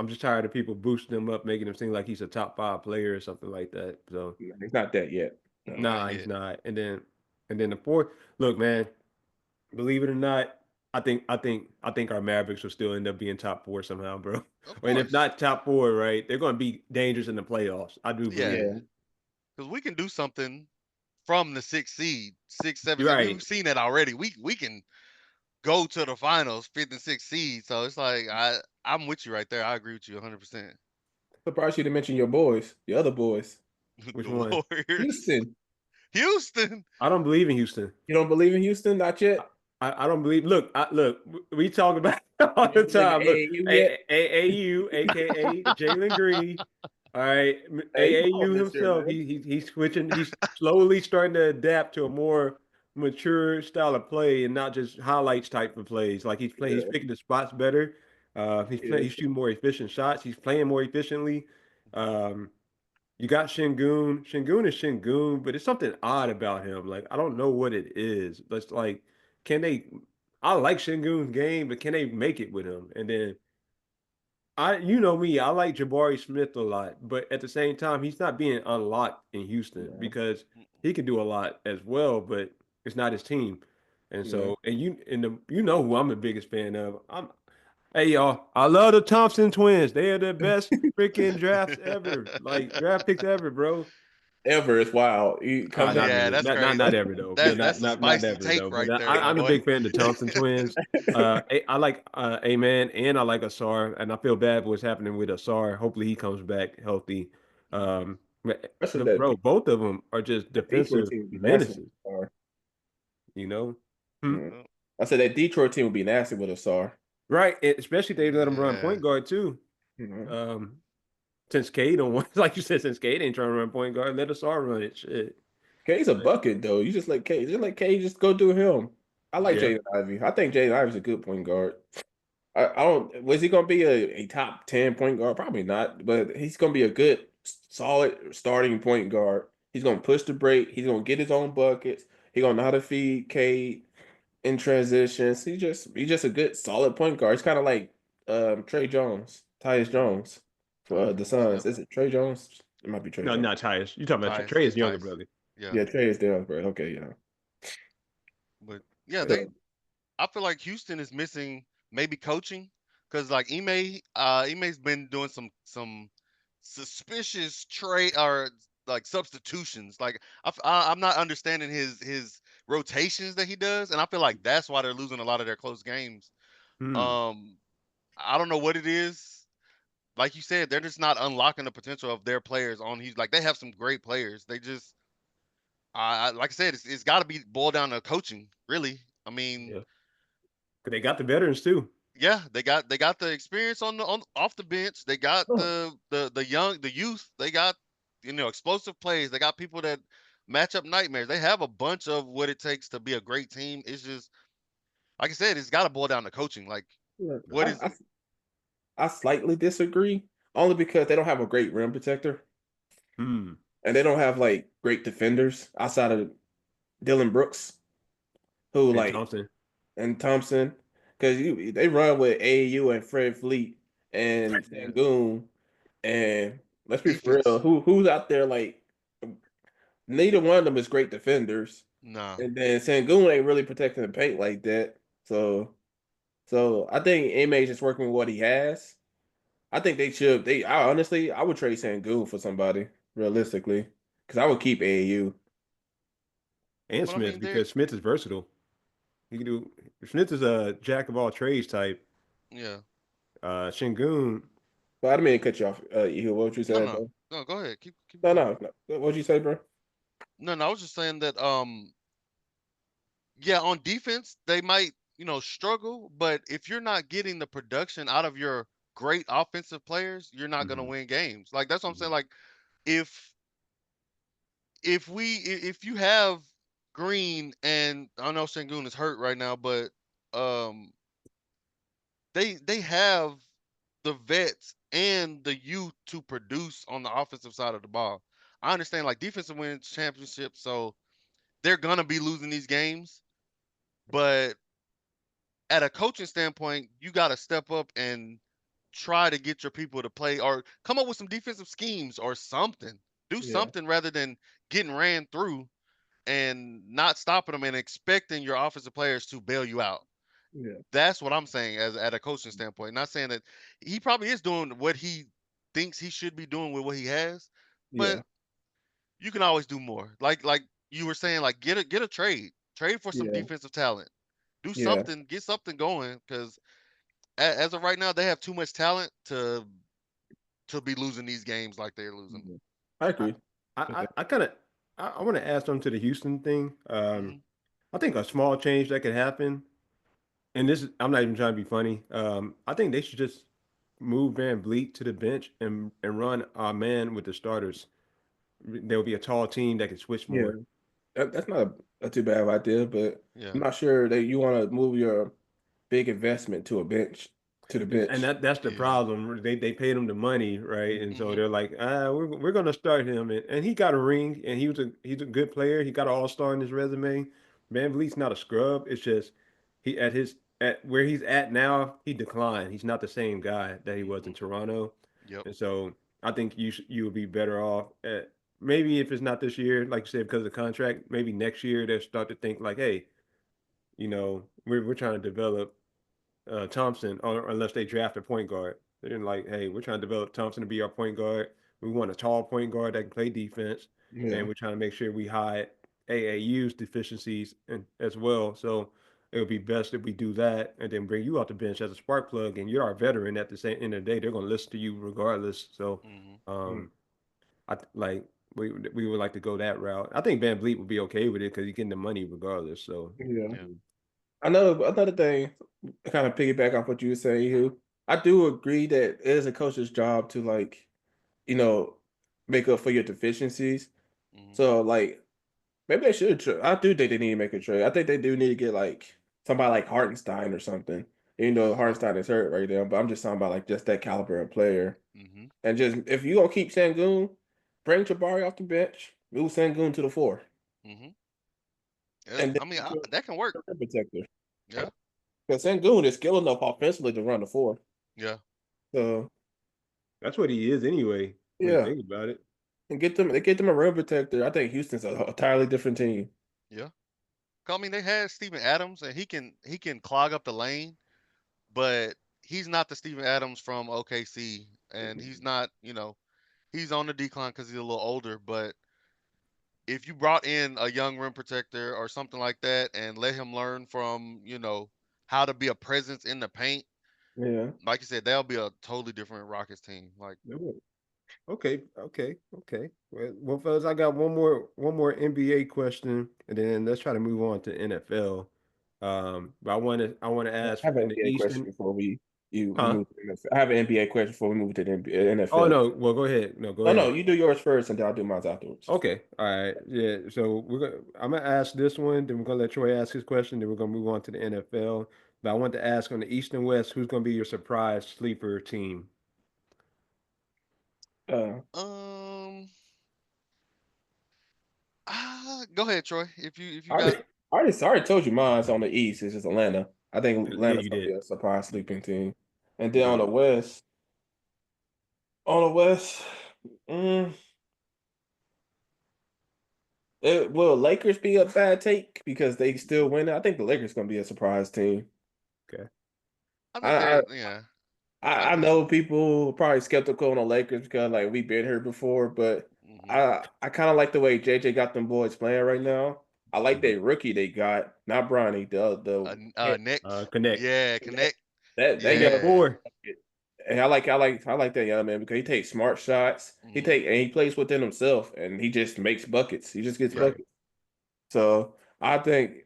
I'm just tired of people boosting him up, making him seem like he's a top 5 player or something like that. So He's not that yet. No. Not nah, he's yet. not. And then the fourth, look, man, believe it or not, I think our Mavericks will still end up being top 4 somehow, bro. Of And if course. not top 4, right, they're going to be dangerous in the playoffs. I do Yeah. believe Yeah, that. Because we can do something from the 6th seed, 6, 7 You're seed. right. We've seen that already. We can go to the finals, 5th and 6th seed. So it's like I'm with you right there. I agree with you 100%. surprised you didn't mention your boys, the other boys. Which The one? Warriors. Houston. Houston. I don't believe in Houston. You don't believe in Houston? Not yet. I don't believe. Look, we talk about it all You the don't believe in time. Look, AAU yet? AAU, aka Jalen Green. All right, Hey, he AAU balling this year, himself. man. He's switching. He's slowly starting to adapt to a more mature style of play and not just highlights type of plays. Like he's Yeah, picking the spots better. yeah. He's shooting more efficient shots. He's playing more efficiently. Um, you got Shingun. Shingun is Shingun, but it's something odd about him. Like I don't know what it is. But it's like, can they? I like Shingun's game, but can they make it with him? And then you know me, I like Jabari Smith a lot, but at the same time, he's not being unlocked in Houston Yeah. because he can do a lot as well, but it's not his team. And Yeah. so, you know who I'm the biggest fan of. Hey y'all, I love the Thompson twins. They are the best freaking drafts ever, like draft picks ever, bro. Ever is wild. He comes Not out. Yeah, really, that's not crazy. ever though. Yeah. That's a Not spicy ever take though. But right there, my I'm a boy. big fan of the Thompson twins. I like Amen, and I like Asar, and I feel bad for what's happening with Asar. Hopefully he comes back healthy. Especially But bro, both of them are just that Detroit defensive team would be nasty with menaces. Asar. You know, Hmm. Mm. Well, I said that Detroit team would be nasty with Asar. Right? Especially if they let him run yeah. point guard too. Mhm. Um, since Cade don't want, like you said, since Cade ain't trying to run point guard, let Asar run it. Shit. K's a bucket though. You just let K just go do him. I like Yeah. Jaden Ivey. I think Jaden Ivey's a good point guard. I don't. Was he gonna be a top 10 point guard? Probably not. But he's gonna be a good, solid starting point guard. He's gonna push the break. He's gonna get his own buckets. He's gonna know how to feed Cade in transitions. He's just a good, solid point guard. It's kind of like Trey Jones, Tyus Jones for Tyus the Jones. Suns. Yep. Is it Trey Jones? It might be Trey No, Jones. not Tyus. You talking about Tyus. Trey is It's younger Tyus. brother. Yeah. Yeah, Trey is there, bro. Okay, yeah. But yeah, So, I feel like Houston is missing maybe coaching because like Ime's been doing some suspicious trade or like substitutions. Like I'm not understanding his rotations that he does, and I feel like that's why they're losing a lot of their close games. Hmm. Um, I don't know what it is. Like you said, they're just not unlocking the potential of their players on. He's like they have some great players. They just, like I said, it's got to be boiled down to coaching. Really, I mean, Yeah. 'Cause they got the veterans too. yeah, they got the experience on off the bench. They got oh, the youth. They got explosive plays. They got people that match up nightmares. They have a bunch of what it takes to be a great team. It's just like I said, it's got to boil down to coaching. Like yeah, what is I slightly disagree, only because they don't have a great rim protector Hmm. and they don't have like great defenders outside of Dylan Brooks, who And like Thompson. and Thompson, because they run with AAU and Fred Fleet and yeah Sangoon, and let's be for real, defense? who's out there like neither one of them is great defenders, Nah, and then Sangoon ain't really protecting the paint like that, so I think Image is working with what he has. I think they should. I honestly, I would trade Sangoon for somebody realistically, because I would keep AAU. And but I Smith mean they're because Smith is versatile. He can do. Smith is a jack of all trades type. yeah. Shingun. But I didn't mean to cut you off. What would you No, say, no, bro? no. Go ahead. Keep No, going. no, no. What'd you say, bro? No, no. I was just saying that yeah, on defense they might struggle, but if you're not getting the production out of your great offensive players, you're not gonna win games. Like that's what I'm saying. Like if if you have Green and I know Sengun is hurt right now, but um they have the vets and the youth to produce on the offensive side of the ball. I understand like defensive wins championships, so they're gonna be losing these games, but at a coaching standpoint, you got to step up and try to get your people to play or come up with some defensive schemes or something. Do Yeah. something rather than getting ran through and not stopping them and expecting your offensive players to bail you out. Yeah. That's what I'm saying as at a coaching standpoint. Not saying that he probably is doing what he thinks he should be doing with what he has, but Yeah. you can always do more. Like you were saying, like get a trade, trade for some Yeah. defensive talent, do Yeah. something, get something going. Because as of right now, they have too much talent to be losing these games like they're losing. I I agree. I kind of I want to add something to the Houston thing. Hmm. I think a small change that could happen, and this is, I'm not even trying to be funny. I think they should just move Van Vliet to the bench and run our man with the starters. There will be a tall team that can switch Yeah. more. That's not a too bad of idea, but Yeah. I'm not sure that you want to move your big investment to the And bench. that's the Yeah. problem. They paid him the money, right? And so Hmm. they're like, we're gonna start him, and he got a ring, and he's a good player. He got an All Star in his resume. Van Vliet's not a scrub. It's just he at where he's at now, he declined. He's not the same guy that he was in Hmm. Toronto, Yep. and so I think you would be better off at maybe if it's not this year, like you said, because of the contract. Maybe next year they'll start to think like, hey, we're trying to develop Thompson, or unless they draft a point guard. They're like, hey, we're trying to develop Thompson to be our point guard. We want a tall point guard that can play defense, and Yeah. we're trying to make sure we hide AAU's deficiencies as well. So it would be best if we do that and then bring you off the bench as a spark plug, and you're our veteran. At the same end of the day, they're going to listen to you regardless. So, Hmm. um, like we would like to go that route. I think Van Vliet would be okay with it because he's getting the money regardless. So. Yeah. Yeah. I know another thing, kind of piggyback off what you were saying, Hugh. I do agree that it is a coach's job to like, you know, make up for your deficiencies. Hmm. So like maybe they should. I do think they need to make a trade. I think they do need to get like somebody like Hartenstein or something. Hartenstein is hurt right now, but I'm just talking about like just that caliber of player. Hmm. And just if you gonna keep Sengun, bring Jabari off the bench, move Sengun to the four, Hmm. Yeah. and then I mean, put that can work. a rim protector. Yeah. Because Sengun is skilled enough offensively to run the four. Yeah. So That's what he is anyway, when you yeah, think about it. and get them a rim protector. I think Houston's a entirely different team. Yeah. 'Cause, I mean, they had Steven Adams, and he can clog up the lane, but he's not the Steven Adams from OKC, and he's not, he's on the decline because he's a little older. But if you brought in a young rim protector or something like that and let him learn from, how to be a presence in the paint, Yeah. like you said, that'll be a totally different Rockets team. Like, Okay. Well, fellas, I got one more NBA question, and then let's try to move on to NFL. But I want to I ask have an in the NBA question Eastern, before we huh? move to the NFL. I have an NBA question before we move to the Oh NFL. no, well go ahead. No, go No, no, ahead. you do yours first, and then I'll do mine afterwards. Okay, all right, yeah. So I'm gonna ask this one, then we're gonna let Troy ask his question, then we're gonna move on to the NFL. But I want to ask on the East and West, who's gonna be your surprise sleeper team? Uh, um, go ahead, Troy. If you I already, got, I already told you mine's on the East. It's just Atlanta. I think Yeah, Atlanta's you gonna be did. a surprise sleeping team. And then You did. on the West, mm, will Lakers be a bad take because they still win? I think the Lakers gonna be a surprise team. Okay. I think I, they're, yeah. I I, know people are probably skeptical on the Lakers because like we've been here before, but hmm I kind of like the way JJ got them boys playing right now. I like Mhm. that rookie they got, not Bronny, Next, Connect. yeah, that connect, that He got young. yeah, four. And I like that young man because he takes smart shots. hmm He plays within himself and he just makes buckets. He just gets yeah, Right. buckets. So I think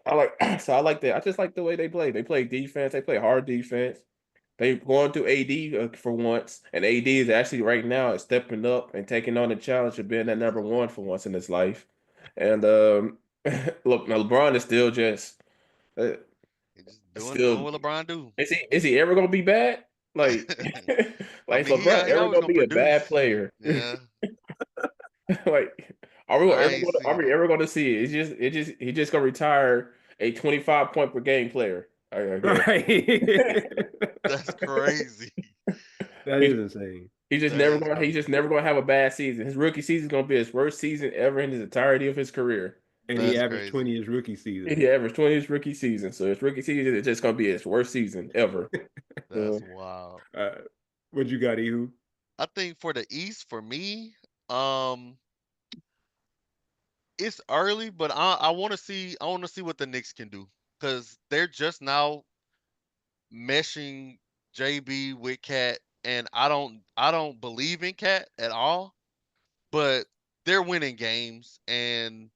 I like so I like that. I just like the way they play. They play defense. They play hard defense. They going through AD for once, and AD is actually right now is stepping up and taking on the challenge of being that number one for once in his life. And look, now LeBron is still just uh, He just doing still what LeBron do. is he ever gonna be bad? Like I like is mean, LeBron he ever always gonna gonna be a bad produce. player? Yeah, Like I ain't are seen we it. ever gonna see it? He just gonna retire a 25 point per game player. I guess. Right. That's crazy. That He is insane. That is he's crazy. just never gonna have a bad season. His rookie season is gonna be his worst season ever in his entirety of his career. And he That's averaged crazy. 20 his rookie season. He averaged 20 his rookie season. So his rookie season is just gonna be his worst season ever. That's So wild. Uh, what you got, Ihu? I think for the East, for me, um, it's early, but I want to see. I want to see what the Knicks can do because they're just now meshing JB with Cat, and I don't believe in Cat at all. But they're winning games, and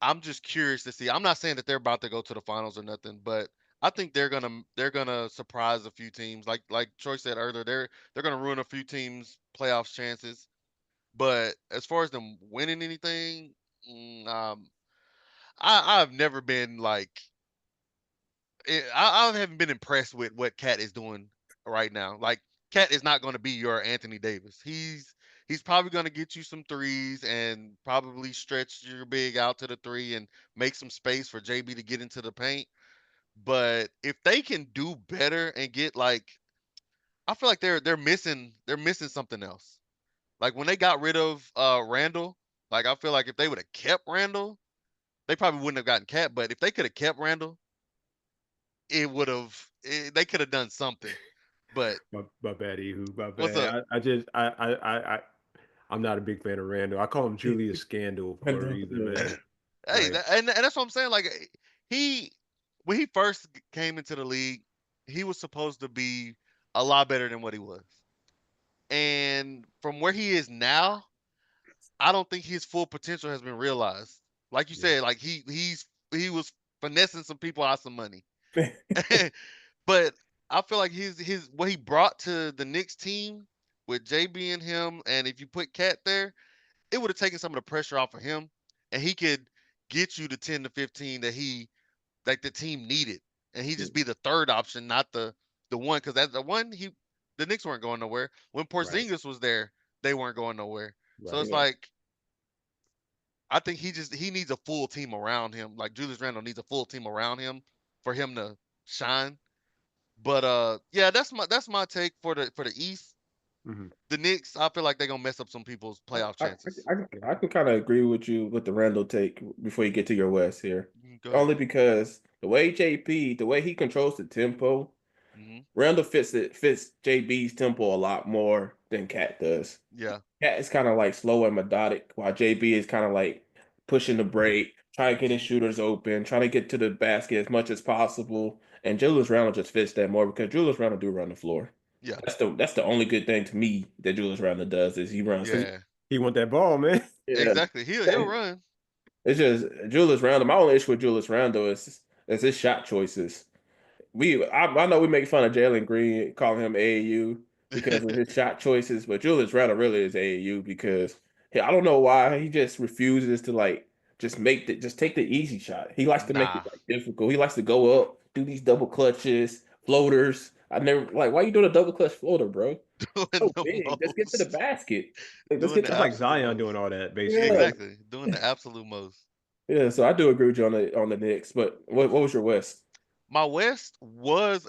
I'm just curious to see. I'm not saying that they're about to go to the finals or nothing, but I think they're gonna surprise a few teams. Like Troy said earlier, they're gonna ruin a few teams' playoffs chances. But as far as them winning anything, I've never been like I haven't been impressed with what Cat is doing right now. Like Cat is not going to be your Anthony Davis. He's probably going to get you some threes and probably stretch your big out to the three and make some space for JB to get into the paint. But if they can do better and get like, I feel like they're missing something else. Like when they got rid of Randall, like I feel like if they would have kept Randall, they probably wouldn't have gotten Cat. But if they could have kept Randall, it would have. They could have done something. But My bad, Ihu. My what's bad. up? I'm not a big fan of Randall. I call him Julius Scandal for a reason, man. Hey, Like, and that's what I'm saying. Like he, when he first came into the league, he was supposed to be a lot better than what he was. And from where he is now, I don't think his full potential has been realized. Like you yeah. said, like he was finessing some people out some money. But I feel like his what he brought to the Knicks team with JB and him, and if you put Cat there, it would have taken some of the pressure off of him, and he could get you the 10 to 15 that he like the team needed, and he just be the third option, not the one, because that's the one the Knicks weren't going nowhere. When Right. Porzingis was there, they weren't going nowhere. So it's Right. Yeah. like I think he needs a full team around him. Like Julius Randle needs a full team around him for him to shine. But yeah, that's my take for the East. Hmm. The Knicks, I feel like they're gonna mess up some people's playoff chances. I can kind of agree with you with the Randall take before you get to your West here. Go ahead. Only because the way he controls the tempo, Hmm. Randall fits JB's tempo a lot more than Cat does. Yeah, Cat is kind of like slow and methodic, while JB is kind of like pushing the break, trying to get his shooters open, trying to get to the basket as much as possible. And Julius Randle just fits that more because Julius Randle do run the floor. yeah, That's the only good thing to me that Julius Randle does is he runs. Because yeah. He want that ball, man. yeah, Exactly. He'll run. it's just Julius Randle. My only issue with Julius Randle is his shot choices. I know we make fun of Jalen Green, calling him AAU because of his shot choices, but Julius Randle really is AAU because I don't know why he just refuses to like just take the easy shot. He likes to make it Nah, like difficult. He likes to go up, do these double clutches, floaters. I never like why you doing a double clutch floater, bro? doing So the big. Let's get to the most. basket. Like, let's Doing get the to That's like absolute Zion most. doing all that, basically. yeah. Exactly. Doing the absolute most. Yeah, so I do agree with you on the Knicks, but what was your West? My West was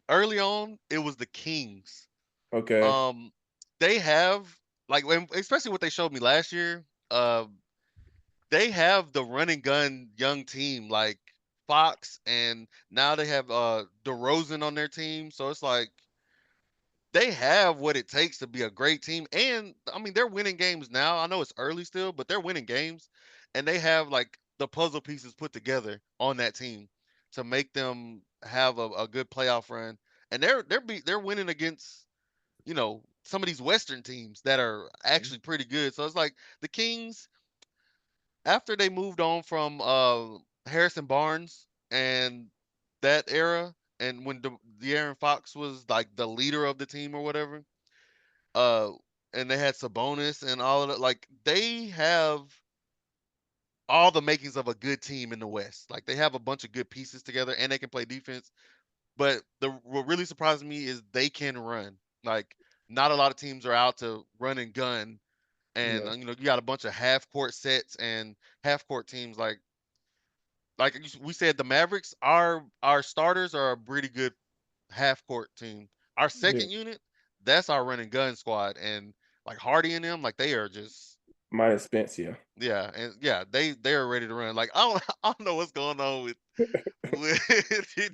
early on. It was the Kings. Okay. Um, they have especially what they showed me last year. They have the run and gun young team like Fox, and now they have DeRozan on their team. So it's like they have what it takes to be a great team. And I mean, they're winning games now. I know it's early still, but they're winning games, and they have like the puzzle pieces put together on that team to make them have a good playoff run. And they're winning against some of these Western teams that are actually pretty good. So it's like the Kings, after they moved on from Harrison Barnes and that era, and when De'Aaron Fox was like the leader of the team or whatever, uh, and they had Sabonis and all of that, like they have all the makings of a good team in the West. Like they have a bunch of good pieces together, and they can play defense. But what really surprised me is they can run. Like not a lot of teams are out to run and gun, and Yeah, you got a bunch of half court sets and half court teams. Like we said, the Mavericks, our starters are a pretty good half court team. Our yeah. second unit, that's our run and gun squad, and like Hardy and them, like they are just Minus Spence, yeah. yeah, and yeah, they are ready to run. Like I don't I don't know what's going on with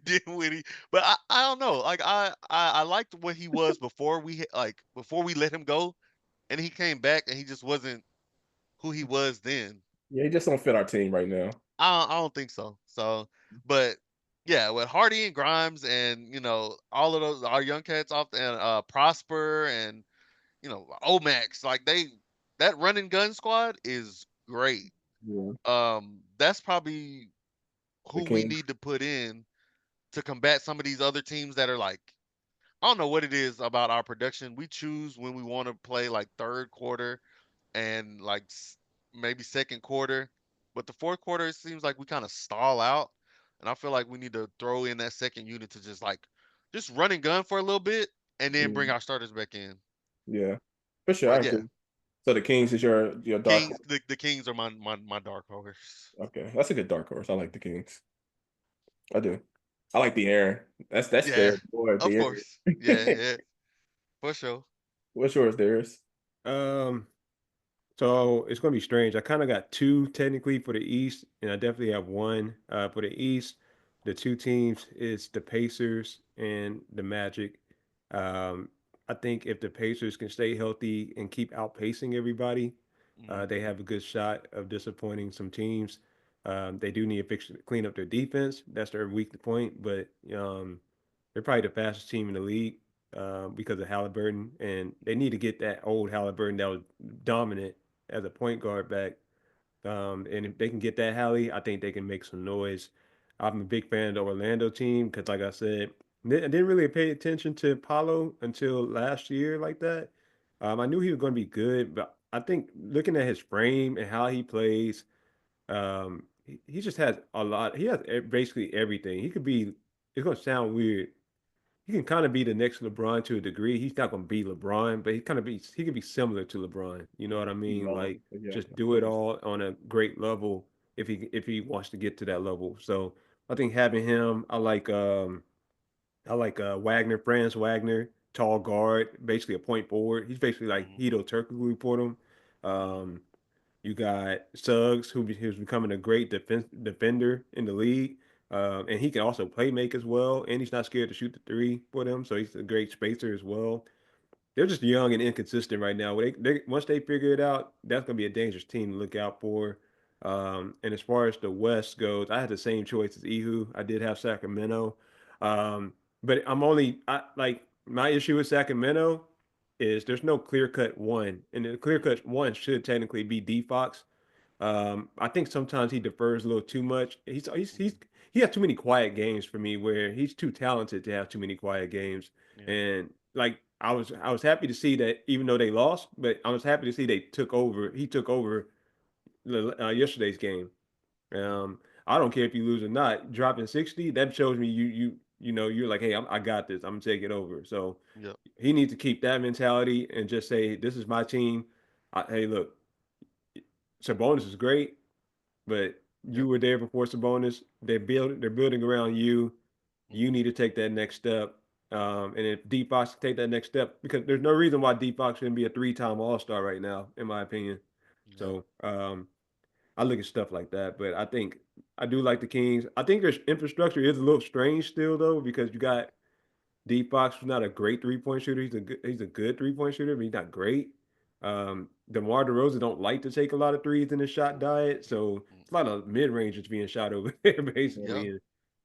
Dinwiddie, but I don't know. Like I liked what he was before before we let him go, and he came back and he just wasn't who he was then. Yeah, he just don't fit our team right now. I don't think so. So, but yeah, with Hardy and Grimes and all of those our young cats off and Prosper and Omax, like that run and gun squad is great. Yeah. That's probably The who we King. need to put in to combat some of these other teams that are like I don't know what it is about our production. We choose when we want to play like third quarter and like maybe second quarter, but the fourth quarter it seems like we kind of stall out, and I feel like we need to throw in that second unit to just run and gun for a little bit and then bring Mm, our starters back in. yeah. For sure, I But yeah, agree. So the Kings is your dark Kings horse. the Kings are my dark horse. Okay. That's a good dark horse. I like the Kings. I do. I like the Aaron. That's Yeah, their boy, of the course. Yeah, Aaron. yeah, for sure. What's yours, theirs? Um, so it's going to be strange. I kind of got two technically for the East, and I definitely have one for the East. The two teams is the Pacers and the Magic. Um, I think if the Pacers can stay healthy and keep outpacing everybody, Mm, they have a good shot of disappointing some teams. They do need to clean up their defense. That's their weak point, but they're probably the fastest team in the league because of Halliburton, and they need to get that old Halliburton that was dominant as a point guard back. And if they can get that Hallie, I think they can make some noise. I'm a big fan of the Orlando team because, like I said, I didn't really pay attention to Paulo until last year like that. I knew he was going to be good, but I think looking at his frame and how he plays, he just has a lot. He has basically everything. He could be. It's going to sound weird. He can kind of be the next LeBron to a degree. He's not going to be LeBron, but he could be similar to LeBron. You know what I mean? No. Like Yeah. just do it all on a great level if he wants to get to that level. So I think having him, I like Wagner, Franz Wagner, tall guard, basically a point forward. He's basically like mm, Hito Turkoglu for them. Um, you got Suggs, who's becoming a great defender in the league, and he can also play make as well. And he's not scared to shoot the three for them, so he's a great spacer as well. They're just young and inconsistent right now. Once they figure it out, that's going to be a dangerous team to look out for. And as far as the West goes, I had the same choice as Ihu. I did have Sacramento, um, but I like my issue with Sacramento is there's no clear cut one, and the clear cut one should technically be D Fox. I think sometimes he defers a little too much. He has too many quiet games for me where he's too talented to have too many quiet games. yeah. And like I was happy to see that even though they lost, but I was happy to see they took over. He took over yesterday's game. Mm, I don't care if you lose or not. Dropping 60, that shows me you're like, hey, I got this. I'm gonna take it over. So yep. he needs to keep that mentality and just say, this is my team. Hey, look, Sabonis is great, but you Yep. were there before Sabonis. They're building around you. You Mm, need to take that next step. And if D Fox can take that next step, because there's no reason why D Fox shouldn't be a three-time All-Star right now, in my opinion. yep. So I look at stuff like that. But I do like the Kings. I think their infrastructure is a little strange still though, because you got D Fox was not a great 3-point shooter. He's a good 3-point shooter, but he's not great. DeMar DeRozan don't like to take a lot of threes in his shot diet, so Mm, it's a lot of mid ranges being shot over there yep. basically. And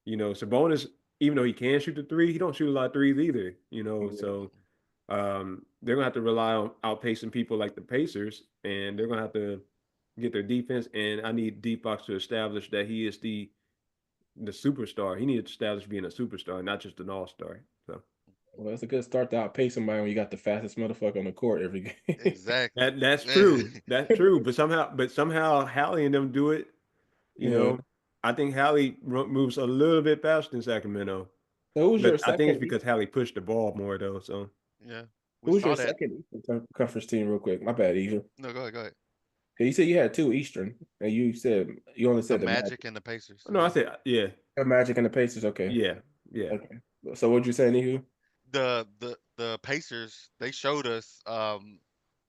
Sabonis, even though he can shoot the three, he don't shoot a lot of threes either. Yeah. So they're gonna have to rely on outpacing people like the Pacers, and they're gonna have to get their defense. And I need D Fox to establish that he is the superstar. He needed to establish being a superstar, not just an all-star. So Well, it's a good start to outpace somebody when you got the fastest motherfucker on the court every game. Exactly. that's true. That's true. But somehow Hallie and them do it. You Yeah. know, I think Hallie moves a little bit faster than Sacramento, So who's but your I think it's second? because Hallie pushed the ball more though. So Yeah, we Who's your saw that. second conference team, real quick? My bad, Eagle. No, go ahead, go ahead. You said you had two Eastern, and you said you only The said the Magic. Magic and the Pacers. no, I said yeah, The Magic and the Pacers. Okay. yeah, yeah. Okay. So what'd you say, Nihu? The Pacers, they showed us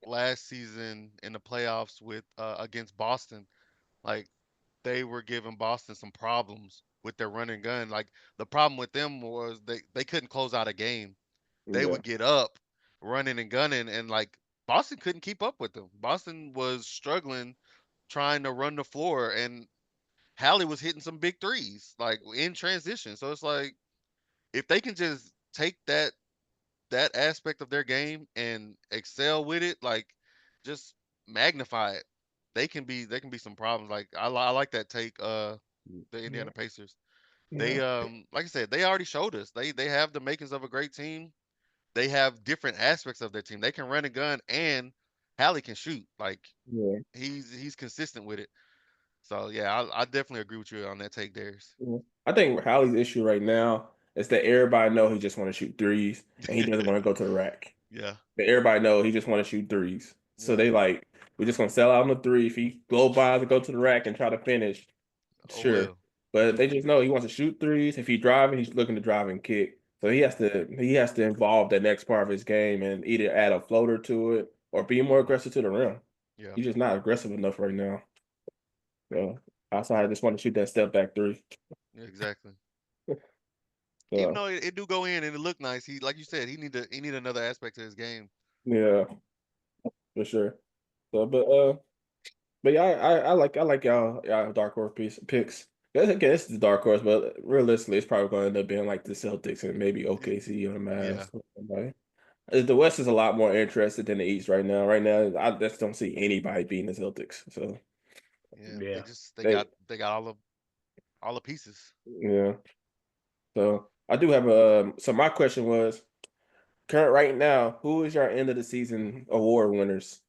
last season in the playoffs with against Boston, like they were giving Boston some problems with their run and gun. Like the problem with them was they couldn't close out a game. They Yeah. would get up running and gunning, and like Boston couldn't keep up with them. Boston was struggling trying to run the floor, and Hallie was hitting some big threes like in transition. So it's like if they can just take that aspect of their game and excel with it, like just magnify it, they can be some problems. Like I like that take. The Yeah. Indiana Pacers. They Yeah. like I said, they already showed us they have the makings of a great team. They have different aspects of their team. They can run a gun and Hallie can shoot. Like Yeah. he's consistent with it. So yeah, I definitely agree with you on that take, Darius. Yeah. I think Hallie's issue right now is that everybody know he just want to shoot threes and he doesn't want to go to the rack. Yeah, But everybody know he just want to shoot threes. So yeah. they like, we're just gonna sell out on the three. If he blow by to go to the rack and try to finish, Oh sure. well. But they just know he wants to shoot threes. If he's driving, he's looking to drive and kick. So he has to involve the next part of his game and either add a floater to it or be more aggressive to the rim. Yeah, He's just not aggressive enough right now. So outside, I just want to shoot that step back three. yeah, exactly. Even So though it do go in and it look nice, he like you said, he need another aspect to his game. yeah, for sure. So but yeah, I like y'all dark horse picks. Again, this is the dark horse, but realistically, it's probably going to end up being like the Celtics and maybe OKC or the Yeah, Mavs. Somebody. The West is a lot more interested than the East right now. Right now, I just don't see anybody beating the Celtics. So yeah. They Yeah. just they they, got they got all the pieces. yeah. So I do have a. So my question was, current right now, who is your end of the season award winners?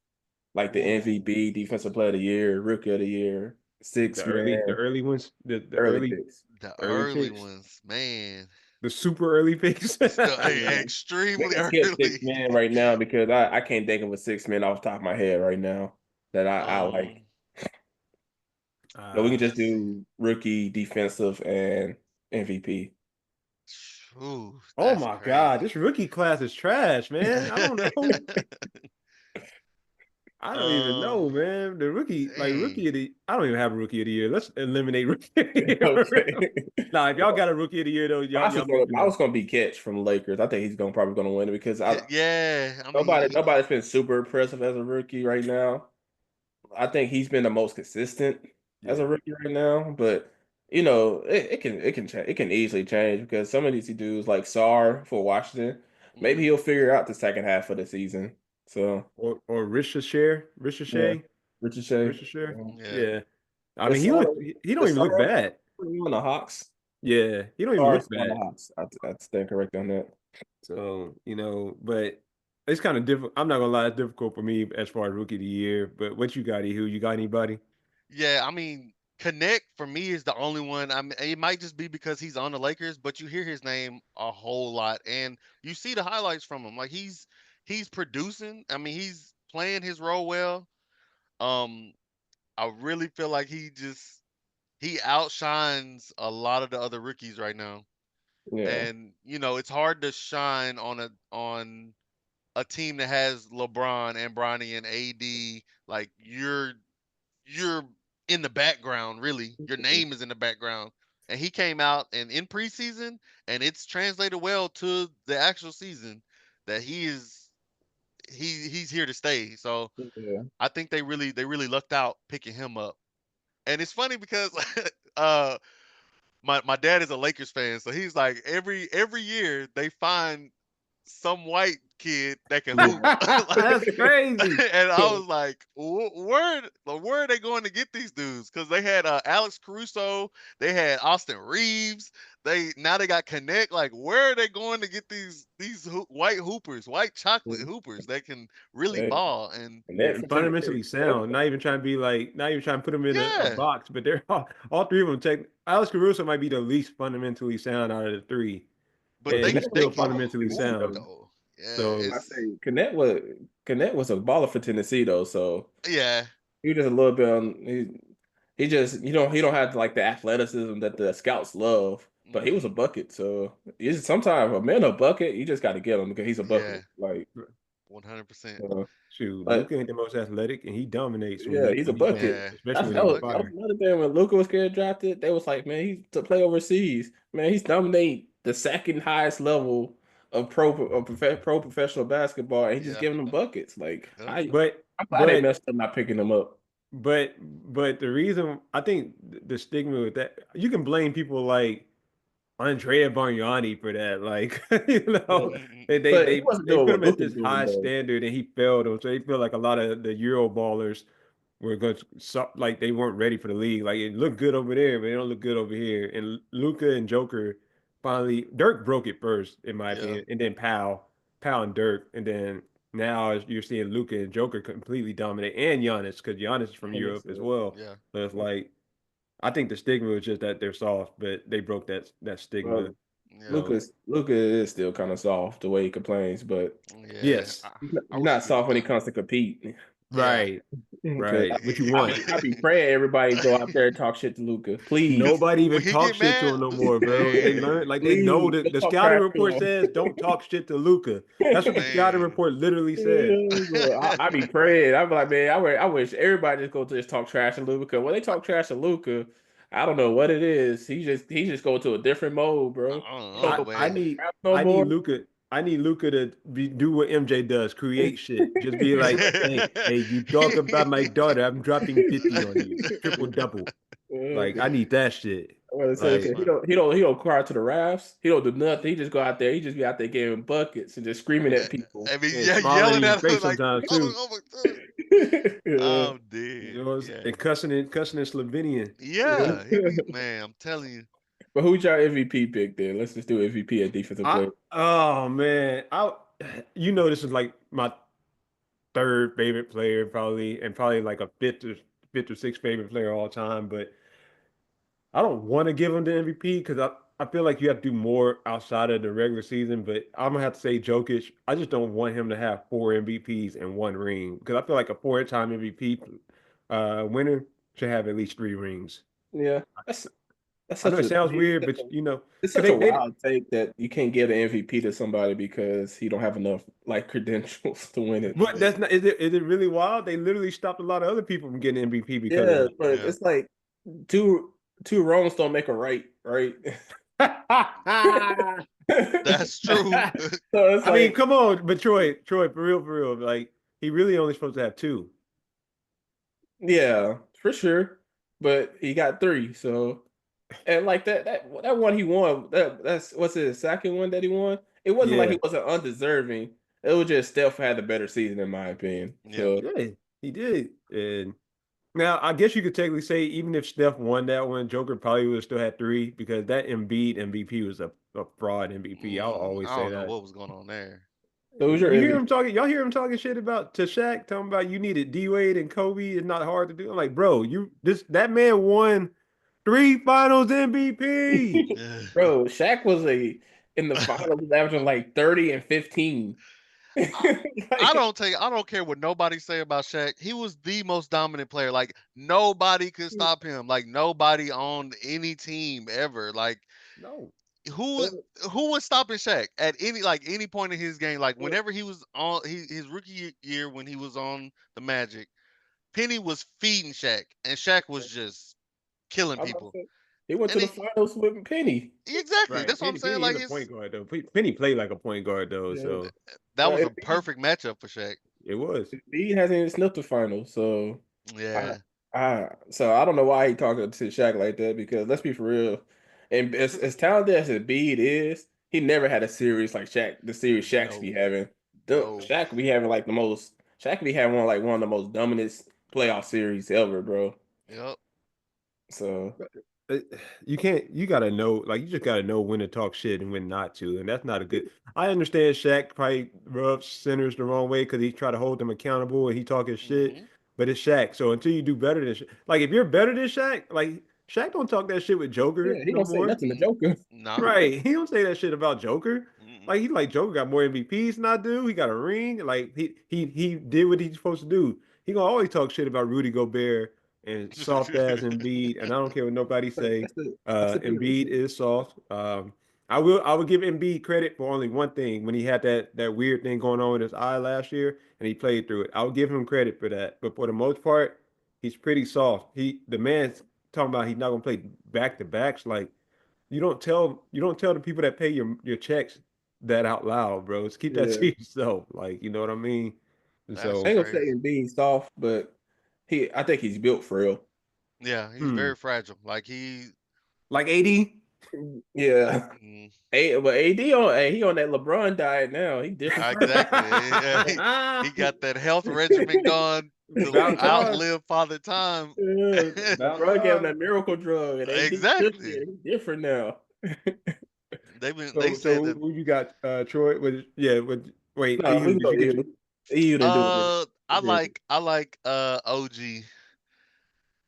Like the Ooh, MVP, Defensive Player of the Year, Rookie of the Year, The six early, the man, early ones, the early picks. the early early picks, ones, man. the super early picks. It's the Yeah. We extremely can skip six early. men right now because I can't think of a six man off the top of my head right now that I like. um, But we can just let's see. do rookie, defensive, and MVP. Ooh, Oh that's my God, crazy. this rookie class is trash, man. I don't know. I don't even know, um, man. The rookie, like dang. rookie of the, I don't even have a rookie of the year. Let's eliminate rookie of the Okay. year. Nah, if y'all got a rookie of the year though, y'all make it I up. was gonna be Catch from the Lakers. I think he's gonna probably gonna win it because Yeah, I mean, nobody's been super impressive as a rookie right now. I think he's been the most consistent as a Yeah. rookie right now, but it can easily change because some of these dudes like Sar for Washington, maybe mhm, he'll figure out the second half of the season. So Or Ricochet, yeah, Ricochet, Richard Shea. Ricochet. yeah. Yeah. I mean, Is Sar he don't is even look Sar bad. on the Hawks? Yeah, he don't even Sar look is on the bad. Hawks. I stand correct on that. So, but it's kind of difficult. I'm not gonna lie, it's difficult for me as far as rookie of the year. But what you got, Who? You got anybody? Yeah, I mean, Connect for me is the only one. I mean, it might just be because he's on the Lakers, but you hear his name a whole lot, and you see the highlights from him. Like he's producing. I mean, he's playing his role well. Um, I really feel like he outshines a lot of the other rookies right now, Yeah. and it's hard to shine on a team that has LeBron and Bronny and AD. Like you're in the background, really. Your name is in the background. And he came out and in preseason, and it's translated well to the actual season that he's here to stay. So Yeah. I think they really lucked out picking him up. And it's funny because uh my dad is a Lakers fan, so he's like every year they find some white kid that can hoop. That's crazy. And I was like, where are they going to get these dudes? Because they had Alex Caruso, they had Austin Reeves, they got Connect. Like, where are they going to get these white hoopers, white chocolate hoopers that can really Hey, ball? And and Yeah, that and for fundamentally sound. Not even trying to be like, not even trying to put them in a yeah, box, but they're all three of them. Alex Caruso might be the least fundamentally sound out of the three, but and he's they still can fundamentally hoop sound. though. Yeah, So I it's say Connect was a baller for Tennessee though, so yeah, he just a little bit on he just he don't have like the athleticism that the scouts love, but he was a hmm bucket. So it's sometimes a man a bucket, you just got to get him because he's a yeah, bucket. Like, 100%. uh, shoot, but Luka ain't the most athletic, and he dominates when yeah, he he's a when he's on, bucket. Yeah, especially That's when he's a he's on that bucket. was fire. another thing when Luca was getting drafted. They was like, man, he's to play overseas. Man, he's dominating the second highest level of pro professional basketball, and he's just Yeah, giving them buckets. Like yep, I'm glad they But messed up not picking him up. but but the reason I think the stigma with that, you can blame people like Andrea Bargnani for that. Like, they they But he they wasn't they doing put what him at Luca's this doing high though. standard and he failed them. So they feel like a lot of the Euro ballers were going to like they weren't ready for the league. Like it looked good over there, but they don't look good over here. And Luca and Joker finally Dirk broke it first, in my yeah, opinion, and then Powell and Dirk, and then now you're seeing Luca and Joker completely dominate, and Giannis, because Giannis is from And it's, Europe as well. yeah, So it's like I think the stigma was just that they're soft, but they broke that stigma. well, yeah, So Luca is still kind of soft the way he complains, but yeah. yes, I he's wish not he would soft when he come. comes to compete. Yeah, right, Because right. What you I want? mean, I be praying everybody go out there and talk shit to Luca. Please, Nobody when even he talks get shit to mad, him no more, bro. They man, learn, like they know please, that don't the talk scouting trash to report says don't talk shit to Luca. That's what the scouting man. report literally says. him. I be praying. I be like, man, I wish everybody just go to just talk trash to Luca. Because when they talk trash to Luca, I don't know what it is. He just go to a different mode, bro. I don't He don't know, know I man. need rap no I need more. Luca. I need Luca to do what MJ does, create shit. Just be like, hey, you talk about my daughter, I'm dropping 50 on you, triple double. Like I need that shit. I want to say That's Like because he funny. don't he don't he don't cry to the refs. He don't do nothing. He just go out there. He just be out there giving buckets and just screaming at people. I mean, and yeah, smiling in yelling your at him face like, sometimes too. oh my god, Yeah. I'm dead. You know, Yeah, and cussing in Slovenian. yeah. He be, man. I'm telling you. But who's your MVP pick then? Let's just do MVP at defensive player. Oh man, this is like my third favorite player probably, and probably like a fifth or sixth favorite player all time. But I don't want to give him the MVP because I feel like you have to do more outside of the regular season. But I'm gonna have to say Jokic. I just don't want him to have four MVPs and one ring because I feel like a four-time MVP winner should have at least three rings. Yeah, that's I know such it a sounds weird, but it's because such a they wild take that you can't give the MVP to somebody because he don't have enough like credentials to win it. but that's not is it really wild? They literally stopped a lot of other people from getting MVP because of Yeah, but Yeah, it's like two two wrongs don't make a right, right? that. that's true. So it's I mean, like, come on, but Troy, for real, like he really only supposed to have two. yeah, for sure. But he got three, so and like that one he won. That's what's his second one that he won. It wasn't like Yeah, he wasn't undeserving. It was just Steph had the better season in my opinion. Yeah, So yeah, he did. And now I guess you could technically say even if Steph won that one, Joker probably would have still had three because that Embiid MVP was a fraud MVP. I'll always I say don't know that. what was going on there. who's your You hear MVP? him talking, y'all hear him talking shit about to Shaq, talking about you needed D Wade and Kobe. It's not hard to do. I'm like, bro, that man won three finals MVP. Bro, Shaq was in the finals averaging like 30 and 15. I, Like, I don't care what nobody say about Shaq. He was the most dominant player. Like nobody could stop him. Like nobody on any team ever. Like No. who who was stopping Shaq at any point in his game? Like whenever he was on his rookie year when he was on the Magic, Penny was feeding Shaq, and Shaq was just killing I'm about to people. say, he went to And the finals with Penny. exactly, Right. that's what I'm saying. Penny is Like a point it's guard though. Penny played like a point guard though, Yeah. so that was Well, a perfect matchup for Shaq. it was. he hasn't even sniffed the finals, so I, Yeah, I don't know why he talking to Shaq like that because let's be for real, and as talented as Embiid is, he never had a series like Shaq, the series Shaq's no, be having. No. Shaq be having like the most. Shaq be having one of the most dominant playoff series ever, bro. Yep. So Uh, You can't. You gotta know. Like you just gotta know when to talk shit and when not to, and that's not a good. I understand Shaq probably rubs centers the wrong way because he try to hold them accountable and he talking shit, Hmm. but it's Shaq. So until you do better than like if you're better than Shaq, like Shaq don't talk that shit with Joker yeah, he no don't say more. nothing to Joker. Nah. Right. He don't say that shit about Joker. Mm-mm. Like he like Joker got more MVPs than I do. He got a ring. Like he did what he's supposed to do. He gonna always talk shit about Rudy Gobert and soft ass Embiid. And I don't care what nobody say. That's the Embiid difference. is soft. I will give Embiid credit for only one thing when he had that weird thing going on with his eye last year and he played through it. I'll give him credit for that. But for the most part, he's pretty soft. The man's talking about he's not gonna play back to backs like you don't tell the people that pay your checks that out loud, bro. Just keep that Yeah, to yourself. Like, you know what I mean? And That's I so, ain't gonna say crazy. him being soft, but I think he's built for real. Yeah, he's hmm. very fragile. Like he, Like AD? Yeah. mm, But AD he on that LeBron diet now. He different. exactly. Yeah, he got that health regimen going to About time. outlive Father Time. Yeah, About LeBron gave him time. that miracle drug, and AD took Exactly. it. He's different now. They said So that. who you got? Troy? Wait, No, we EU, can did go you get your EU. EU didn't do it. I like OG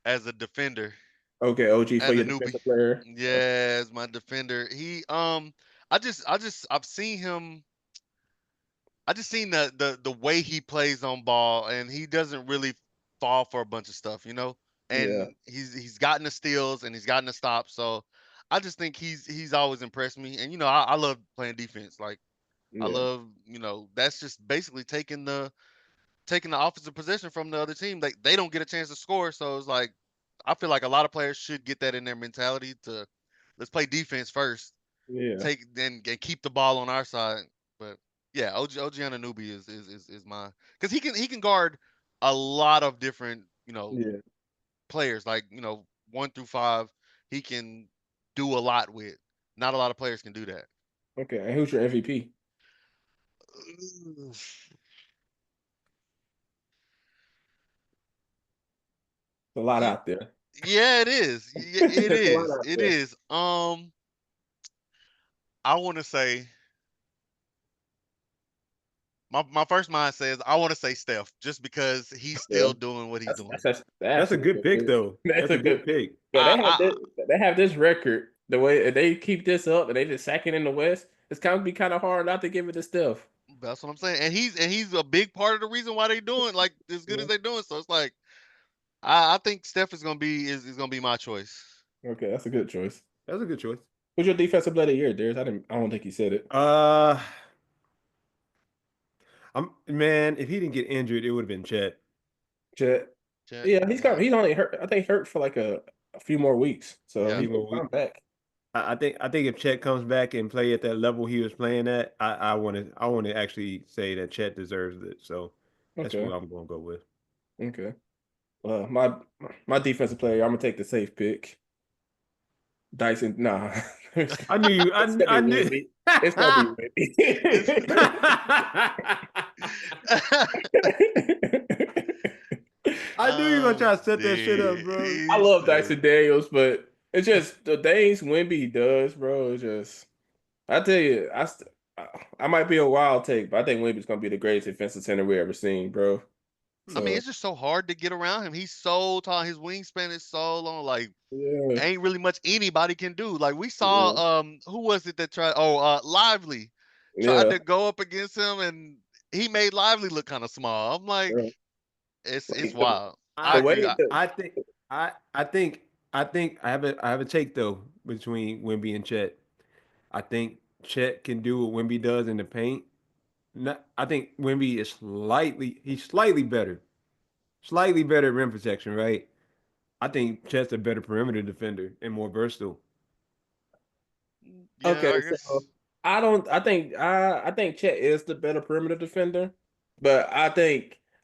as a defender Okay, OG for and a your newbie. defensive player. Yeah, as my defender. I've seen him. I just seen the way he plays on ball, and he doesn't really fall for a bunch of stuff, you know. Yeah, And he's gotten the steals and he's gotten the stops. So I just think he's always impressed me. And I love playing defense. Like I yeah, love, that's just basically taking the offensive possession from the other team. Like they don't get a chance to score, so it's like I feel like a lot of players should get that in their mentality to let's play defense first, yeah, take then and keep the ball on our side. But yeah, OG Anunoby is my because he can guard a lot of different yeah. players like 1 through 5. He can do a lot with. Not a lot of players can do that. Okay, and who's your MVP? A lot Ye- out there. Yeah, it is. It There's a lot is. out It there. is. I want to say my first mind says I want to say Steph just because he's Yeah, still doing what he's doing. That's a actually a good good pick pick. though. That's That's a a good good pick. pick. But I they have this record. The way they keep this up and they just second in the West, it's kind of hard not to give it to Steph. That's what I'm saying. And he's a big part of the reason why they doing like as good Yeah. as they doing. So it's like I think Steph is gonna be my choice. Okay, that's a good choice. That's a good choice. Who's your defensive player of the year, Darius? I don't think he said it. Uh, man, if he didn't get injured, it would have been Chet. Chet. Chet, Yeah, yeah, he's only hurt. I think hurt for like a few more weeks, so A yeah. he's few gonna more come weeks. back. I think if Chet comes back and play at that level he was playing at, I want to actually say that Chet deserves it. So that's who Okay, I'm gonna go with. okay. My defensive player, I'm gonna take the safe pick. Dyson, nah, it's I knew you. gonna be I knew. Wimby. It's gonna be It's I knew you were gonna oh try to set that shit up, shit. bro. I He love said Dyson Daniels, but it's just the things Wimby does, bro. It's just I tell you, I might be a wild take, but I think Wimby's gonna be the greatest defensive center we ever seen, bro. I mean, So it's just so hard to get around him. He's so tall. His wingspan is so long. Like, yeah, ain't really much anybody can do. Like we yeah, saw, who was it that tried? Oh, Lively tried yeah. to go up against him, and he made Lively look kind of small. I'm like, Bro. it's Like wild. I I the agree. way the I think I think I have a take though between Wimby and Chet. I think Chet can do what Wimby does in the paint. I think Wimby is slightly better at rim protection, right? I think Chet's a better perimeter defender and more versatile. Yeah, Okay, I so guess. I think Chet is the better perimeter defender, but I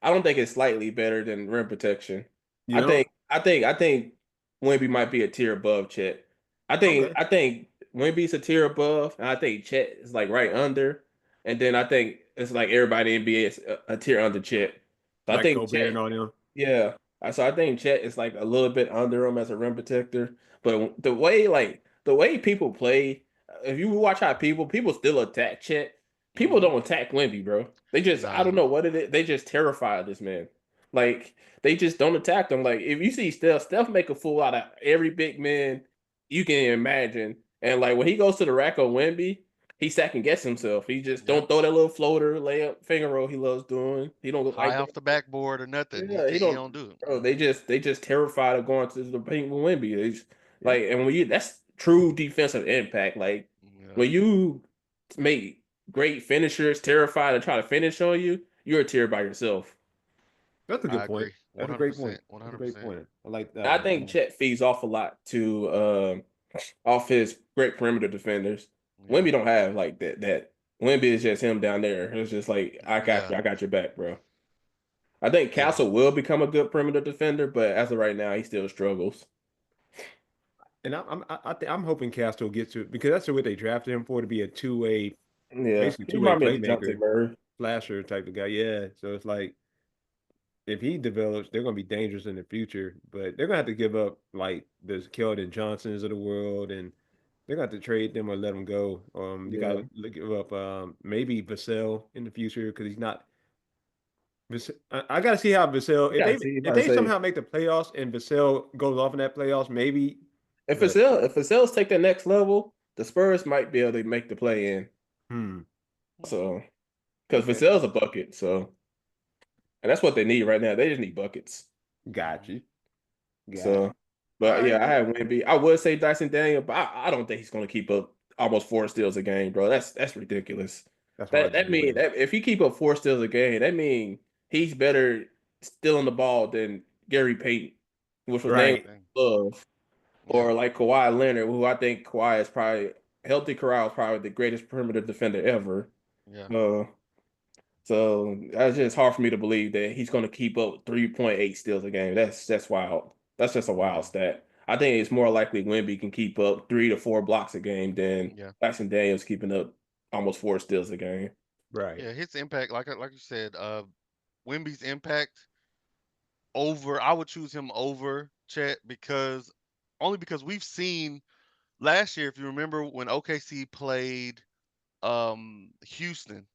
don't think it's slightly better than rim protection. You know? I think Wemby might be a tier above Chet. Okay. I think Wemby's a tier above, and I think Chet is like right under. and then I think it's like everybody in the NBA is a tier under Chet. So I Like think Gobert Chet, and all them. yeah. So I think Chet is like a little bit under him as a rim protector. But the way people play, if you watch how people still attack Chet, people Mhm. don't attack Wemby, bro. They just I Nah. don't know what it is. They just terrify this man. Like they just don't attack them. Like if you see Steph make a fool out of every big man you can imagine. And like when he goes to the rack on Wemby, he second guess himself. He just Yep. don't throw that little floater, layup, finger roll he loves doing. He don't High like off the backboard or nothing. yeah, he He don't. don't do it. Bro, they just terrified of going to the paint with Wemby. Yeah. Like, and when you that's true defensive impact. Like Yeah. when you make great finishers terrified to try to finish on you, you're a tier by yourself. That's a I good point. agree. That's a great point. 100%. That's a great 100%. point. I like that I one. think Chet feeds off a lot to off his great perimeter defenders. Yeah. Wemby don't have like that. Wemby is just him down there. It's just like Yeah. I got your back, bro. I think Yeah. Castle will become a good perimeter defender, but as of right now, he still struggles. And I'm hoping Castro gets to it because that's what they drafted him for, to be a two-way, Yeah, basically he two-way remind me of DeJounte playmaker, Murray. flasher type of guy. Yeah. So it's like if he develops, they're gonna be dangerous in the future. But they're gonna have to give up like the Keldon Johnsons of the world, and they're gonna have to trade them or let them go. You Yeah, gotta give up maybe Vassell in the future because he's not. I gotta see how Vassell, you gotta see. You if about to they say somehow make the playoffs and Vassell goes off in that playoffs, maybe. But if Vassell's take the next level, the Spurs might be able to make the play in. hmm, So because okay, Vassell's a bucket, so and that's what they need right now. They just need buckets. got you, got So, you. All but right, yeah, I man. have Wemby. I would say Dyson Daniel, but I don't think he's going to keep up almost 4 steals a game, bro. That's ridiculous. That's That hard to that do, mean man. that if he keep up 4 steals a game, that mean he's better stealing the ball than Gary Payton, which was named Right. Dang. Love, Yeah. or like Kawhi Leonard, who I think Kawhi is probably healthy. Kawhi is probably the greatest perimeter defender ever. Yeah. Uh, so that's just hard for me to believe that he's going to keep up 3.8 steals a game. That's wild. That's just a wild Mhm. stat. I think it's more likely Wemby can keep up 3 to 4 blocks a game than Yeah. Dyson Daniels keeping up almost 4 steals a game. Right. Yeah. His impact, like you said, Wemby's impact over. I would choose him over Chet because only because we've seen last year. If you remember when OKC played Houston,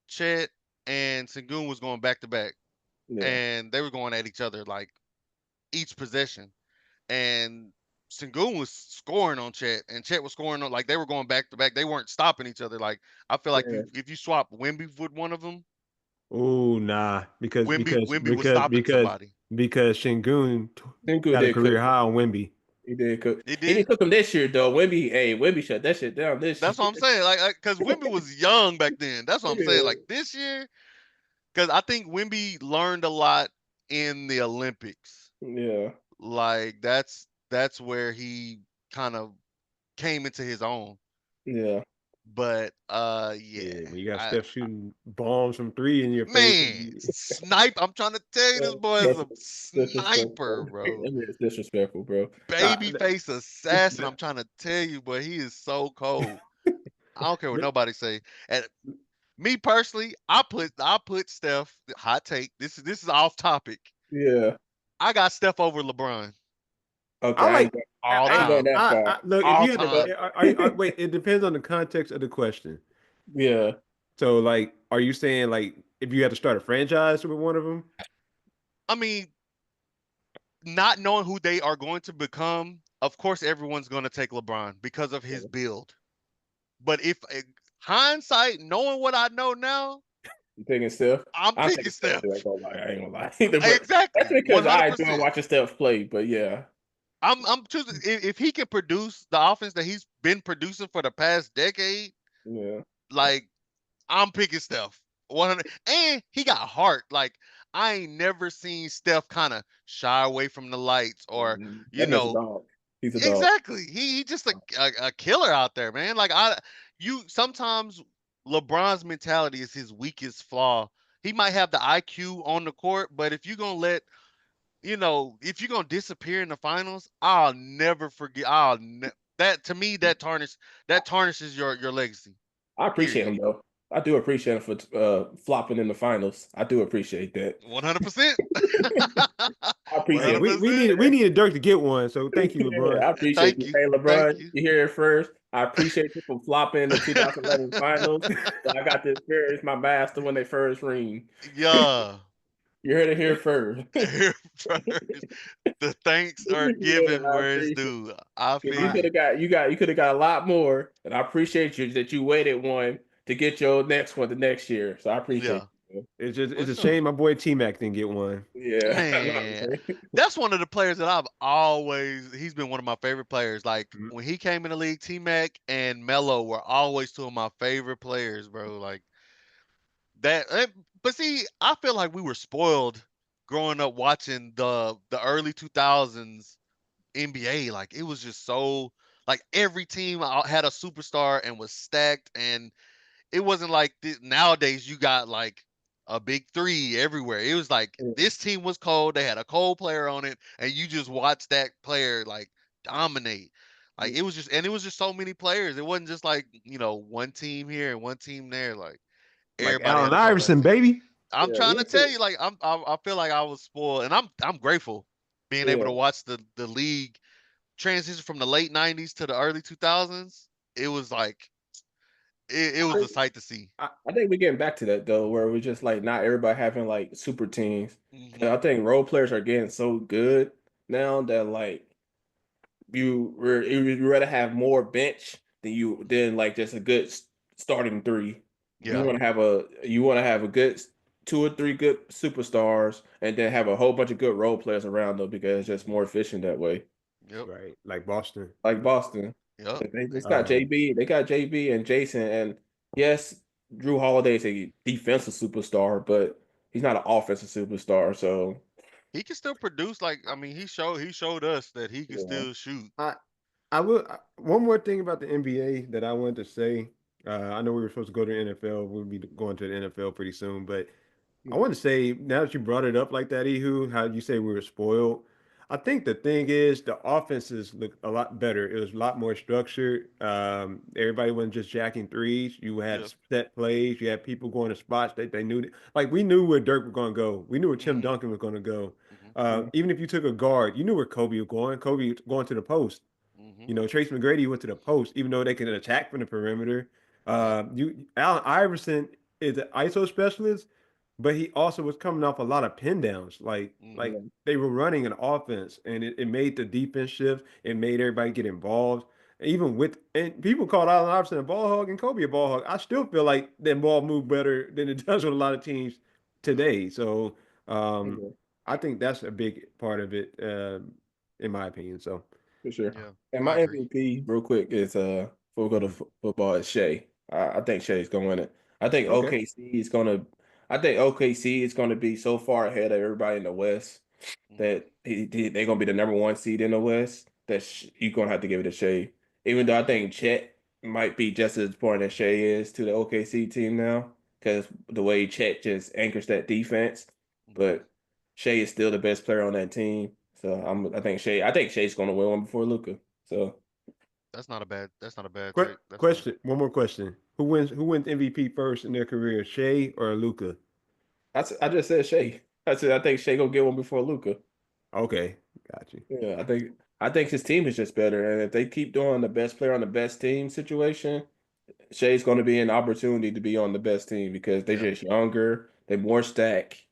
Chet and Sengun was going back to back, Yeah, and they were going at each other like each possession. And Sengun was scoring on Chet, and Chet was scoring on like they were going back to back. They weren't stopping each other. Like I feel like yeah. if you swap Wemby with one of them, Oh nah, because Wemby was stopping somebody. Shingun Tinku got a did cook. career high on Wemby. He did cook. He He did. didn't cook him this year though. Wemby shut that shit down this That's what I'm year. saying. Like, cause Wemby was young back then. That's what I'm saying. Yeah, Like this year, cause I think Wemby learned a lot in the Olympics. yeah, Like that's where he kind of came into his own. yeah. But yeah, Yeah, when you got I Steph shooting bombs from three in your face, man, and snipe. I'm trying to tell you, this boy is That's a disrespectful. sniper, bro. That is disrespectful, bro. nah, Babyface assassin. I'm trying to tell you, but he is so cold. I don't care what nobody say. And me personally, I put Steph. Hot take. This is off topic. Yeah. I got Steph over LeBron Okay. I like. all I ain't going time. that far. Look, if All you had time. to, wait, it depends on the context of the question. Yeah. So, like, are you saying like if you had to start a franchise with one of them? I mean, not knowing who they are going to become, of course, everyone's going to take LeBron because of his build. But if hindsight, knowing what I know now, You taking Steph? I'm I'm picking taking Steph Steph. too. I ain't gonna lie. I ain't gonna lie either. But that's Exactly, because I enjoy 100%. watching Steph play. But yeah. I'm choosing if he can produce the offense that he's been producing for the past decade, Yeah. like I'm picking Steph. 100, and he got heart. Like I ain't never seen Steph kind of shy away from the lights or you That man's a know dog. He's a dog. exactly. He just a killer out there, man. Like you sometimes LeBron's mentality is his weakest flaw. He might have the IQ on the court, but if you're gonna let if you're gonna disappear in the finals, I'll never forget. That to me that tarnishes your legacy. I appreciate Period. him though. I do appreciate him for flopping in the finals. I do appreciate that. 100%. I Hey, appreciate it. we needed Dirk to get one, so thank you, Yeah, LeBron. I appreciate Thank you. you. Hey, Thank LeBron, you. you hear it first. I appreciate you for flopping in the 2011 finals. So I got to experience my master when they first ring. Yeah. You heard it here first. Here first. The thanks are Yeah, given I where it's appreciate due. I it. feel you. You could have got a lot more, and I appreciate you that you waited one to get your next one the next year. So I appreciate Yeah, you. for It's a sure. shame my boy T-Mac didn't get one. Yeah, I know what I'm Man, saying. that's one of the players that he's been one of my favorite players. Like Mhm. when he came in the league, T Mac and Melo were always two of my favorite players, bro. Like but see, I feel like we were spoiled growing up watching the early 2000s NBA. Like it was just so like every team had a superstar and was stacked, and it wasn't like nowadays you got like a big three everywhere. It was like this team was cold. They had a cold player on it, and you just watched that player like dominate. Like it was just so many players. It wasn't just like one team here and one team there. Like Like everybody had Allen a cold ass Iverson, team. baby. I'm Yeah, trying to tell listen. you, like I feel like I was spoiled, and I'm grateful being able Yeah, to watch the league transition from the late '90s to the early 2000s. It was like it I was think a sight to see. I think we're getting back to that though, where we just like not everybody having like super teams. 'Cause Hmm. I think role players are getting so good now that like you rather have more bench than like just a good starting three. Yeah. You want to have a good two or three good superstars, and then have a whole bunch of good role players around them because it's just Hmm. more efficient that way. Yep. Right, like Boston. Like Boston, Yep. they just got Um, JB. They got JB and Jason, and yes, Drew Holiday is a defensive superstar, but he's not an offensive superstar. So He can still produce. Like I mean, he showed us that he can yeah, still shoot. I one more thing about the NBA that I wanted to say. I know we were supposed to go to the NFL. We'll be going to the NFL pretty soon, but I want to say now that you brought it up like that, Ihu, how you say we were spoiled. I think the thing is the offenses look a lot better. It was a lot more structured. Everybody wasn't just jacking threes. You had Yeah. set plays. You had people going to spots that they knew. Like we knew where Dirk was going to go. We knew where Tim Hmm. Duncan was going to go. Hmm. Even if you took a guard, you knew where Kobe was going. Kobe was going to the post. Hmm. Trace McGrady went to the post, even though they can attack from the perimeter. Yeah. Allen Iverson is an ISO specialist, but he also was coming off a lot of pin downs. Like Hmm. yeah, they were running an offense, and it made the defense shift. It made everybody get involved. Even with and people called Allen Iverson a ball hog and Kobe a ball hog. I still feel like that ball moved better than it does with a lot of teams today. So um, yeah, I think that's a big part of it, in my opinion. So for sure. Yeah. And I my agree. MVP, real quick, is before we go to mhm. football, is Shea. I think Shea's gonna win it. I think Okay. OKC is gonna. I think OKC is gonna be so far ahead of everybody in the West Hmm. that they're gonna be the number one seed in the West. That you're gonna have to give it to Shea, even though I think Chet might be just as important as Shea is to the OKC team now, because the way Chet just anchors that defense. Hmm. But Shea is still the best player on that team, so I think Shea's gonna win one before Luca. So That's not a bad take. That's not. Question. One more question. Who wins MVP first in their career, Shea or Luca? I just said Shea. I said I think Shea gonna get one before Luca. Okay, got you. Yeah, I think his team is just better, and if they keep doing the best player on the best team situation, Shea's going to be an opportunity to be on the best team because they're Yeah. just younger, they're more stacked.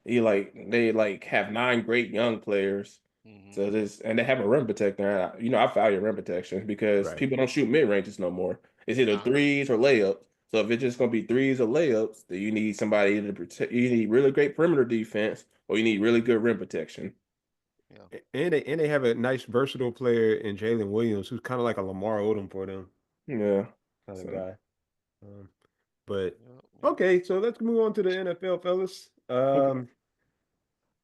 They like have nine great young players. Hmm. So this and they have a rim protector. I value rim protection because Right. people don't shoot mid ranges no more. It's either Nah. threes or layups. So if it's just gonna be threes or layups, then you need somebody to protect. You need really great perimeter defense, or you need really good rim protection. Yeah. And they have a nice versatile player in Jalen Williams, who's kind of like a Lamar Odom for them Yeah. kind of So guy. Um, but Yeah. Yeah. okay, so let's move on to the NFL, fellas. okay.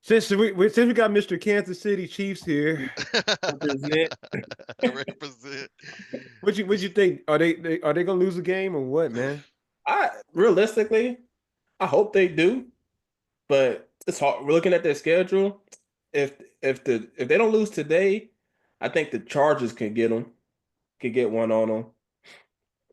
Since we got Mr. Kansas City Chiefs here, Represent. Represent. what you think? Are they gonna lose the game or what, man? I realistically, I hope they do, but it's hard. We're looking at their schedule. If if they don't lose today, I think the Chargers can get them, can get one on them.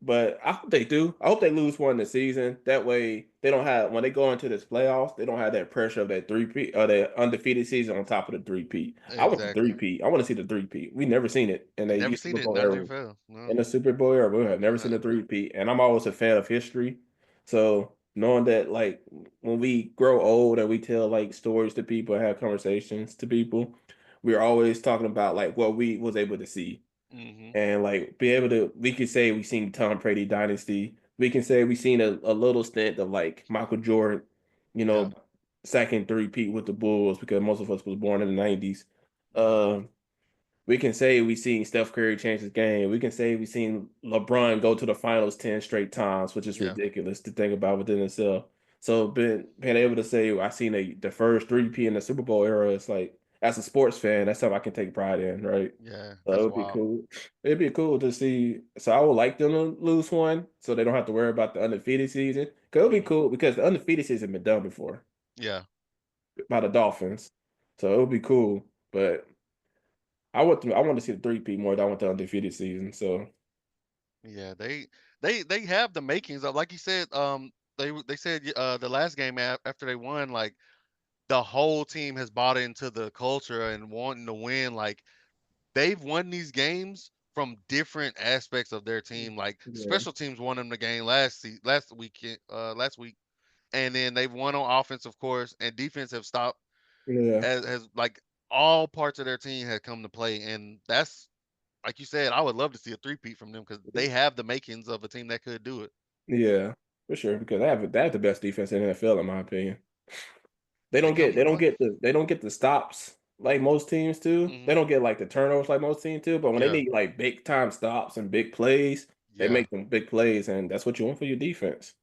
But I hope they do. I hope they lose one this season. That way, they don't have when they go into this playoffs, they don't have that pressure of that three-peat or that undefeated season on top of the three-peat. I want the Exactly. three-peat. I want to see the three-peat. We never seen it in Never the seen Super it in Bowl the era. NFL. No. In the Super Bowl era, we have never seen Uh, a three-peat. And I'm always a fan of history. So knowing that, like, when we grow old and we tell like stories to people and have conversations to people, we're always talking about like what we was able to see hmm and like be able to we could say we seen Tom Brady dynasty. We can say we seen a little stint of like Michael Jordan, you Yeah. know, second three-peat with the Bulls because most of us was born in the 90s. hmm We can say we seen Steph Curry change his game. We can say we seen LeBron go to the finals 10 straight times, which is Yeah. ridiculous to think about within itself. So being able to say I seen the first 3P in the Super Bowl era, it's like as a sports fan, that's something I can take pride in, right? Yeah. So it That's would be wild. cool. It'd be cool to see. So I would like them to lose one so they don't have to worry about the undefeated season. Cause it would be hmm cool because the undefeated season been done before Yeah. by the Dolphins. So it would be cool. But I want to see the 3P more than I want the undefeated season. So Yeah. They have the makings of, like you said. They said the last game after they won, like the whole team has bought into the culture and wanting to win. Like they've won these games from different aspects of their team. Like yeah, special teams won them the game last weekend, last week, and then they've won on offense, of course, and defense have stopped yeah, as like all parts of their team had come to play, and that's like you said, I would love to see a three-peat from them because they have the makings of a team that could do it. yeah, for sure. Because they have the best defense in the NFL in my opinion. They They don't come get to they don't play. get the stops like most teams do. They hmm don't get like the turnovers like most teams do. But when they Yeah, need like big time stops and big plays, they yeah, make them big plays, and that's what you want for your defense.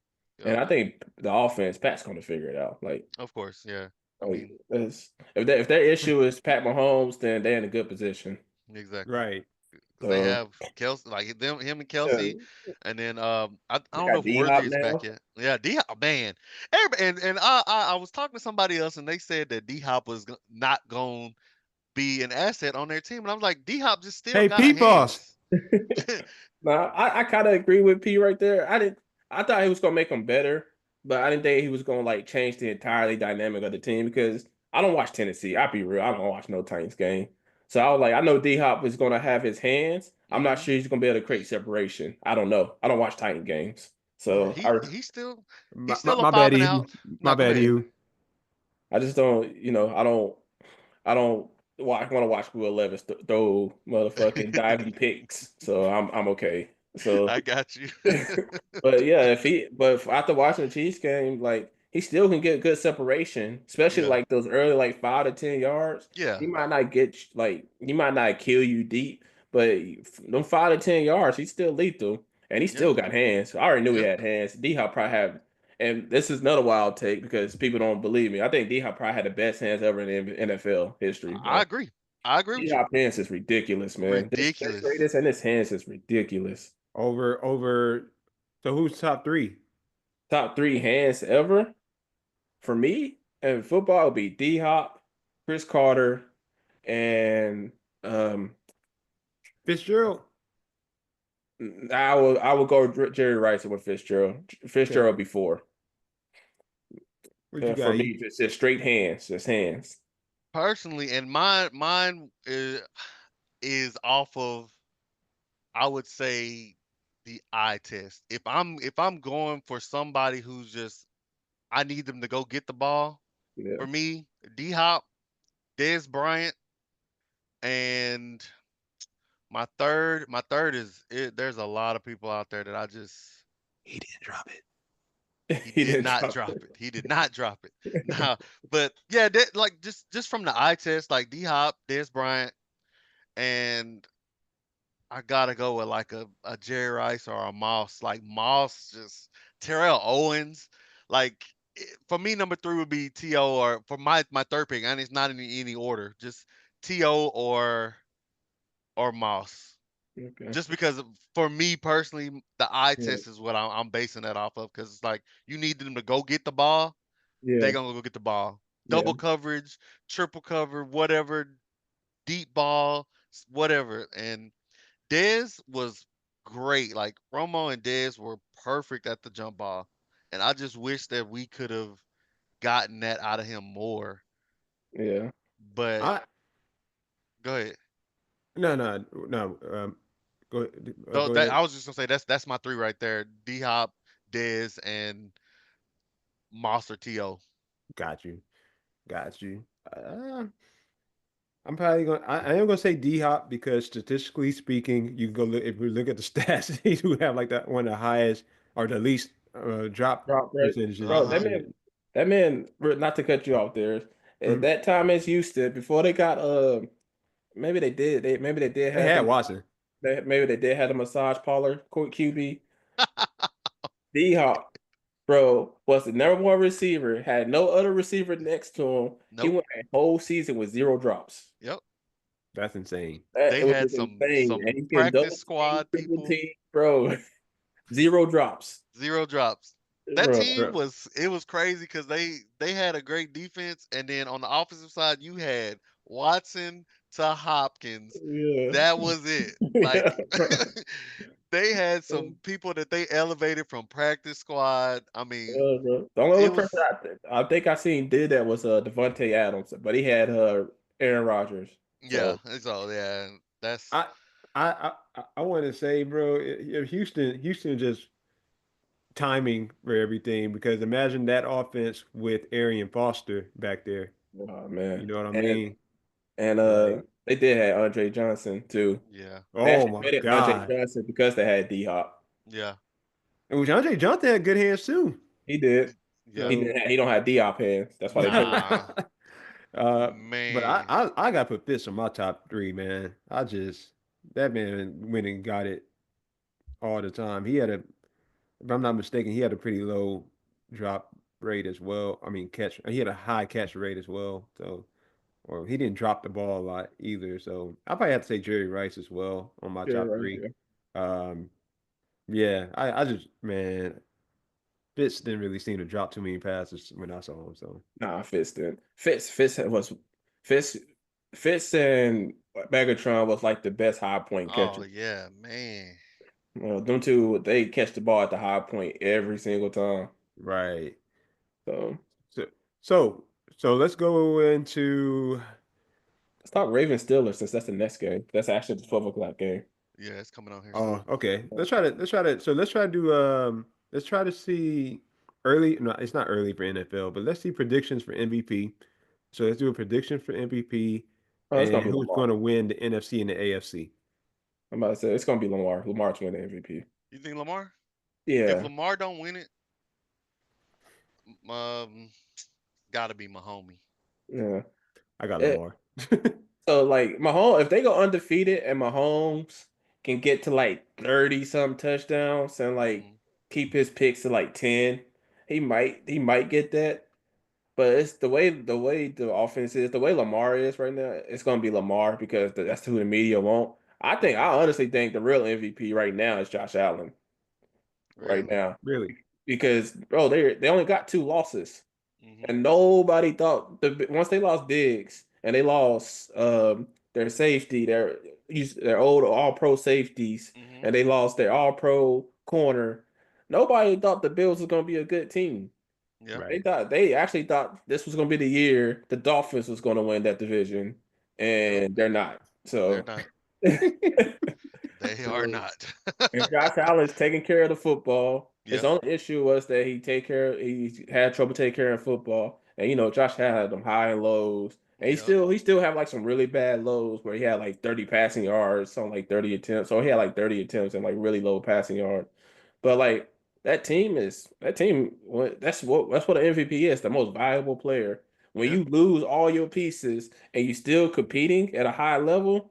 And yep. I think the offense, Pat's going to figure it out. Of course, yeah. I Like mean, if their issue is Pat Mahomes, then they're in a good position. exactly. Right. Because they So have Kelsey, like him and yeah, Kelsey, and then I they don't know got if D Worthy Hop is back now. yet. Yeah, D Hop, man. Everybody, and I was talking to somebody else, and they said that D Hop was not going to be an asset on their team, and I was like, D Hop just still Hey, got a P-Boss. hands. No, I kind of agree with P right there. I thought he was gonna make them better, but I didn't think he was gonna like change the entirely dynamic of the team because I don't watch Tennessee. I'll be real, I don't watch no Titans game. So I was like, I know D Hop is gonna have his hands. I'm not hmm sure he's gonna be able to create separation. I don't know. I don't watch Titan games, Yeah, so he's My, my, still a my bad, five and you. out. My No, go bad, ahead. you. I just don't. I don't want to watch Will Levis throw motherfucking diving picks. So I'm okay. So. I got you. But yeah, after watching the Chiefs game, like he still can get good separation, especially Yeah, like those early like 5 to 10 yards. yeah, He might not kill you deep, but them 5 to 10 yards, he's still lethal, and he yeah, still got hands. I already knew he yeah. had hands. D Hop probably have, and this is another wild take because people don't believe me. I think D Hop probably had the best hands ever in the NFL history, I bro. agree. I agree D with you. Hop hands is ridiculous, man. This Ridiculous. greatest and his hands is ridiculous. Over. So who's top three? Top three hands ever for me in football would be D Hop, Chris Carter, and Fitzgerald. I will go Jerry Rice with Fitzgerald. Okay. Fitzgerald before. What you For got, me, E? just straight hands, just hands. Personally, and mine is off of, I would say, the eye test. If I'm going for somebody who's just, I need them to go get the ball. Yeah, For me, D Hop, Dez Bryant, and my third is there's a lot of people out there that I just, He didn't drop it. he he did didn't not drop drop it. He did not drop it. Now, but yeah, like just from the eye test, like D Hop, Dez Bryant, and I gotta go with like a Jerry Rice or a Moss. Like Moss, just Terrell Owens. Like for me, number three would be T.O. or for my third pick, and it's not in any order. Just T.O. or Moss. Okay. Just because for me personally, the eye Yeah, test is what I'm basing that off of. Because it's like you need them to go get the ball, they yeah, gonna go get the ball. yeah, Double coverage, triple cover, whatever, deep ball, whatever. And Dez was great. Like Romo and Dez were perfect at the jump ball, and I just wish that we could have gotten that out of him more. Yeah. But I go ahead. no. So Go that ahead. I was just gonna say that's my three right there: D Hop, Dez, and Monster To. Got you. Got you. Uh, I'm probably going. I am going to say D Hop because statistically speaking, you can go look if we look at the stats. He do have like that one of the highest or the least drop Drop rate. percentages. Uh Bro, huh. that man, not to cut you off there. At Mhm. that time as Houston, before they got maybe they did They have had them Watson. maybe they did have a massage parlor QB. D Hop, bro, was the number one receiver, had no other receiver next to him. He Nope. went a whole season with 0 drops. Yep. That's insane. It They was had just insane. And some he's getting practice double team, squad triple people. team, bro. 0 drops. Zero drops. That Bro. team Bro. was crazy because they had a great defense, and then on the offensive side you had Watson to Hopkins. Yeah. That was it. Yeah, Like bro. they had some people that they elevated from practice squad. I mean, Yeah, bro. The only it other was person I think I seen did that was Devontae Adams, but he had Aaron Rodgers. yeah. So So yeah, that's I I want to say, bro, Houston just timing for everything because imagine that offense with Arian Foster back there. oh man. You know what I And mean? and Like, they did have Andre Johnson too. yeah, They oh actually my traded Andre God. Johnson because they had D Hop. yeah, And which Andre Johnson had good hands too. He did. yeah. So He don't have D Hop hands. That's why they traded him. Nah, uh, but man. I got to put Fitz on my top three, man. I just that man went and got it all the time. He had a, if I'm not mistaken, he had a pretty low drop rate as well. I mean, catch. He had a high catch rate as well. So, or he didn't drop the ball a lot either. So I probably have to say Jerry Rice as well on my Yeah, top right. three. Yeah. Um, yeah, I just man, Fitz didn't really seem to drop too many passes when I saw him. So Nah, Fitz didn't. Fitz Fitz and Megatron was like the best high point Oh catcher. yeah, man. Them two, they catch the ball at the high point every single time. right. So So so so let's go into let's talk Ravens Steelers since that's the next game. That's actually the 12 o'clock game. Yeah, it's coming on here oh soon. okay. Let's try to do let's try to see early no it's not early for NFL, but let's see predictions for MVP. So let's do a prediction for MVP Oh, it's and gonna be who's Lamar. going to win the NFC and the AFC. I'm about to say it's gonna be Lamar. Lamar's winning the MVP. You think Lamar? If Yeah, Lamar don't win it, um, gotta be my homie. yeah. I got It, Lamar. so like Mahomes, if they go undefeated and Mahomes can get to like 30 some touchdowns and like Hmm. keep his picks to like 10, he might get that. But it's the way the offense is, the way Lamar is right now, it's gonna be Lamar because that's who the media want. I Hmm. honestly think the real MVP right now is Josh Allen right Really? now Really? because bro they only got 2 losses. Hmm. And nobody thought once they lost Diggs and they lost their safety, their old all pro safeties, Hmm. and they lost their all pro corner. Nobody thought the Bills was gonna be a good team. Yeah. Right. They actually thought this was gonna be the year the Dolphins was gonna win that division, Nope. and they're not. They're So not. They are so not. and Josh Allen's taking care of the football. His Yep. only issue was that he had trouble taking care of football. And Josh had them high and lows. And Yep. he still have like some really bad lows where he had like 30 passing yards on like 30 attempts. So he had like 30 attempts and like really low passing yards. But like that team that's what an MVP is, the most valuable player. When Yeah. you lose all your pieces and you still competing at a high level,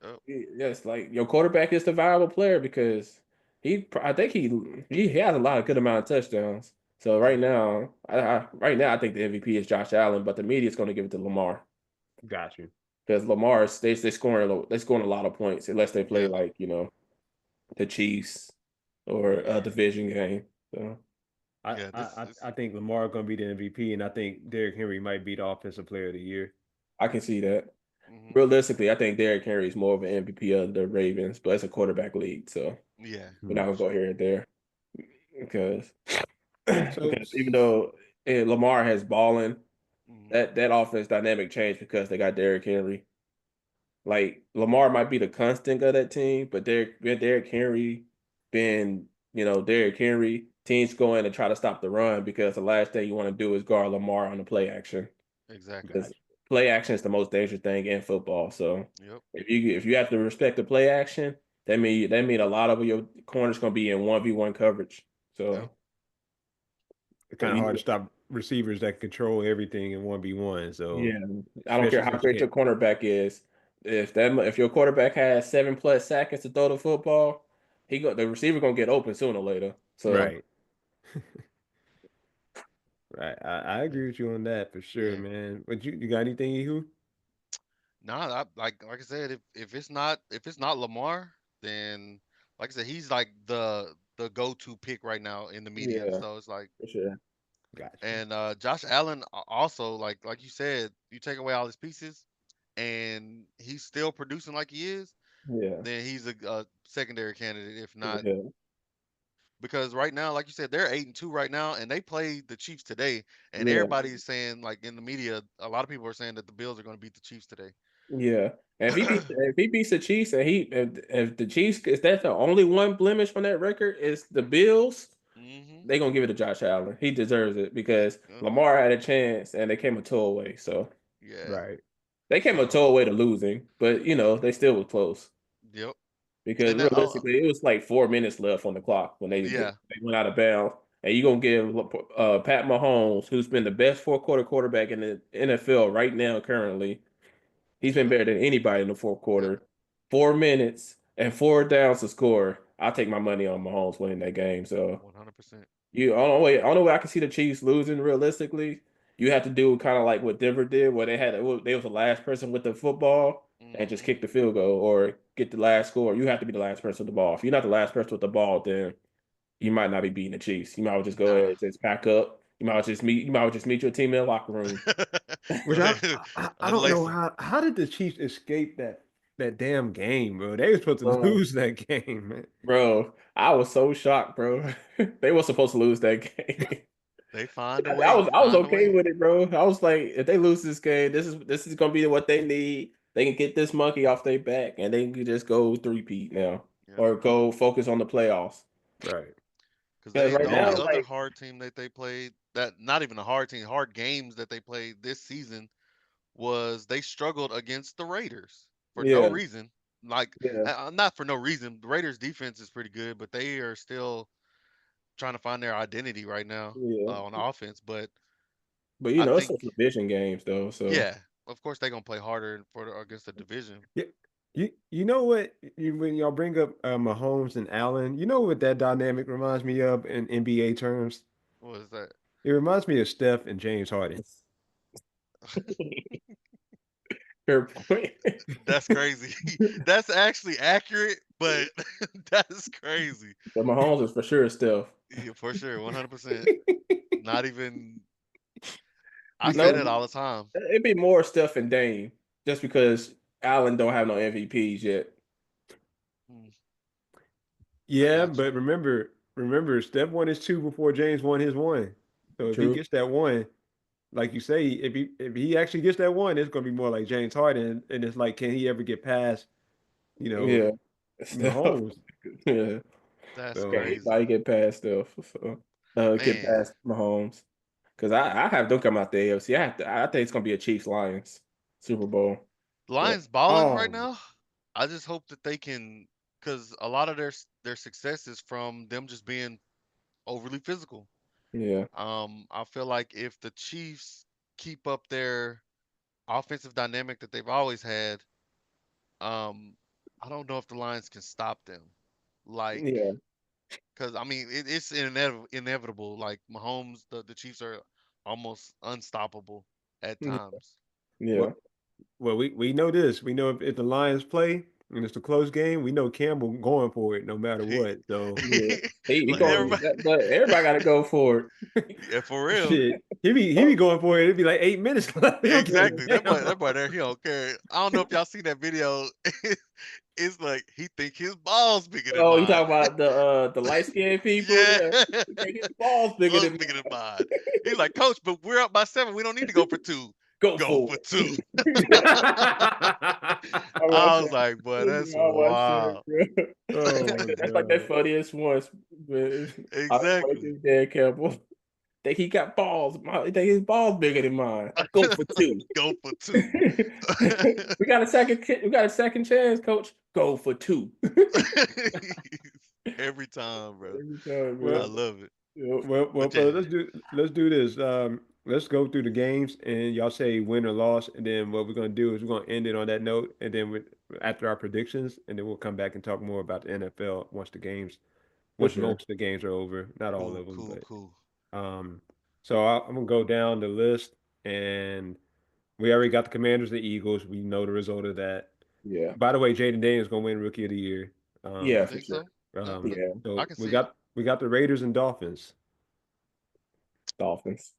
Yep. yes, like your quarterback is the valuable player because I think he has a lot of good amount of touchdowns. So right Hmm. now, I think the MVP is Josh Allen, but the media is going to give it to Lamar Got you. because Lamar is they scoring a lot of points unless they play Yeah. like the Chiefs or a division game. So Yeah. This is. I think Lamar going to be the MVP, and I think Derrick Henry might be the Offensive Player of the Year. I can see that. Hmm. realistically, I think Derrick Henry is more of an MVP of the Ravens, but it's a quarterback league, so Yeah, we're not Hmm. gonna go here and there because So, because even though Lamar has balling, hmm, that offense dynamic changed because they got Derrick Henry. Like Lamar might be the constant of that team, but Derrick Henry been, Derrick Henry, teams go in and try to stop the run because the last thing you want to do is guard Lamar on the play action. exactly. Because gotcha. play action is the most dangerous thing in football. So Yep, if you have to respect the play action, that mean a lot of your corners gonna be in 1v1 coverage. yep. So It's so kind of hard to stop receivers that control everything in 1v1. So, yeah, I don't care especially how since you great your can't. cornerback is. If your quarterback has 7+ seconds to throw the football, the receiver gonna get open sooner or later. So Right. Right. I Yeah, agree with you on that for sure, yeah. man. But you got anything, Ihu? Nah, like I said, if it's not Lamar, then like I said, he's like the go-to pick right now in the media. yeah, So it's like, for sure. Gotcha. and Josh Allen also like you said, you take away all his pieces, and he's still producing like he is, Yeah, then he's a secondary candidate. If not, yeah, because right now, like you said, they're 8-2 right now, and they play the Chiefs today, and yeah, everybody is saying, like in the media, a lot of people are saying that the Bills are going to beat the Chiefs today. yeah. And if he beats the Chiefs and if the Chiefs is that the only one blemish on that record is the Bills, Hmm. they gonna give it to Josh Allen. He deserves it because Yep. Lamar had a chance and they came a toe away. So Yeah. Right. they came a So, toe away to losing, but they still were close. yep. Because And then, realistically, it was like 4 minutes left on the clock when they yeah. went out of bounds. And you're gonna give Pat Mahomes, who's been the best fourth quarter quarterback in the NFL right now, currently, he's been Yep. better than anybody in the fourth Yep. quarter. 4 minutes and 4 downs to score. I'll take my money on Mahomes winning that game. So 100%. only way I can see the Chiefs losing realistically, you have to do kind of like what Denver did, where they was the last person with the football and just Hmm. kick the field goal or get the last score. You have to be the last person with the ball. If you're not the last person with the ball, then you might not be beating the Chiefs. You might just go ahead Nah. and just pack up. You might just meet your team in the locker room. Which I don't Unlace know them. how did the Chiefs escape that damn game, bro? They were supposed to Bro, lose that game, man. bro, I was so shocked, bro. They were supposed to lose that game. They find a I way. was I was Find a okay way. with it, bro. I was like, if they lose this game, this is gonna be what they need. They can get this monkey off their back, and they can just go three-peat now, Yep. or go focus on the playoffs. Right. Because Because the right only now, other like, hard team that they played, that not even a hard team, hard games that they played this season, was they struggled against the Raiders for no yeah, reason. Like, yeah, not for no reason. The Raiders' defense is pretty good, but they are still trying to find their identity right now yeah. on offense. But But I it's think, some division games though, so yeah, of course they're gonna play harder against the division. Yeah. You know what? When y'all bring up Mahomes and Allen, you know what that dynamic reminds me of in NBA terms? What is that? It reminds me of Steph and James Harden. fair point. That's crazy. That's actually accurate, but that's crazy. But Mahomes is for sure still. Yeah, for sure, 100%. Not even. I say Because that No, all the time. it'd be more stuff and Dame, just because Allen don't have no MVPs yet. Mm, I yeah, got you. but remember, Steph won his two before James won his one. So if he True. gets that one, like you say, if he actually gets that one, it's gonna be more like James Harden, and it's like, can he ever get past, you know, Yeah. Stuff. Mahomes? Yeah. That's So Can't anybody crazy, get past stuff. So get man. past Mahomes. Because I have them come out the AFC. I think it's gonna be a Chiefs Lions Super Bowl. So Lions balling right oh now. I just hope that they can, because a lot of their success is from them just being overly physical. yeah. I feel like if the Chiefs keep up their offensive dynamic that they've always had, um, I don't know if the Lions can stop them. Like, Yeah. because I mean, it's inevitable. Like Mahomes, the Chiefs are almost unstoppable at times. Yeah. well, we know this. We know if the Lions play and it's a close game, we know Campbell going for it no matter what. So Yeah. He Like going, everybody, so but everybody got to go for it. yeah, for real. shit. He be going for it. It'd be like 8 minutes left. He don't give a Exactly. That boy, damn. that boy there, he don't care. I don't know if y'all seen that video. It's like he think his balls bigger than Oh, you mine. talking about the light skinned people? Yeah. Yeah, he think his balls bigger Balls than bigger than mine. mine. He's like, Coach, but we're up by 7. We don't need to go for 2. Go Go for for it. 2. I watched I was that. like, boy, that's I watched that, wild. bro. Oh my That's like that god. funniest ones. I like Exactly. this Dan Campbell. Think he got balls. He think his balls bigger than mine. Go for 2. Go for 2. We got a second. We got a second chance, Coach. Go for 2. Every time, bro. Every time, I Well, man. love it. well, But fellas, yeah, let's do this. Let's go through the games and y'all say win or loss, and then what we're gonna do is we're gonna end it on that note, and then after our predictions, and then we'll come back and talk more about the NFL For once sure. most of the games are over. Not all cool, of them, cool, but cool. so I'm gonna go down the list, and we already got the Commanders, the Eagles. We know the result of that. Yeah. By the way, Jaden Daniels gonna win Rookie of the Year. Yeah, You for think sure. so? Okay. Yeah. I So can we see it. got the Raiders and Dolphins. Dolphins.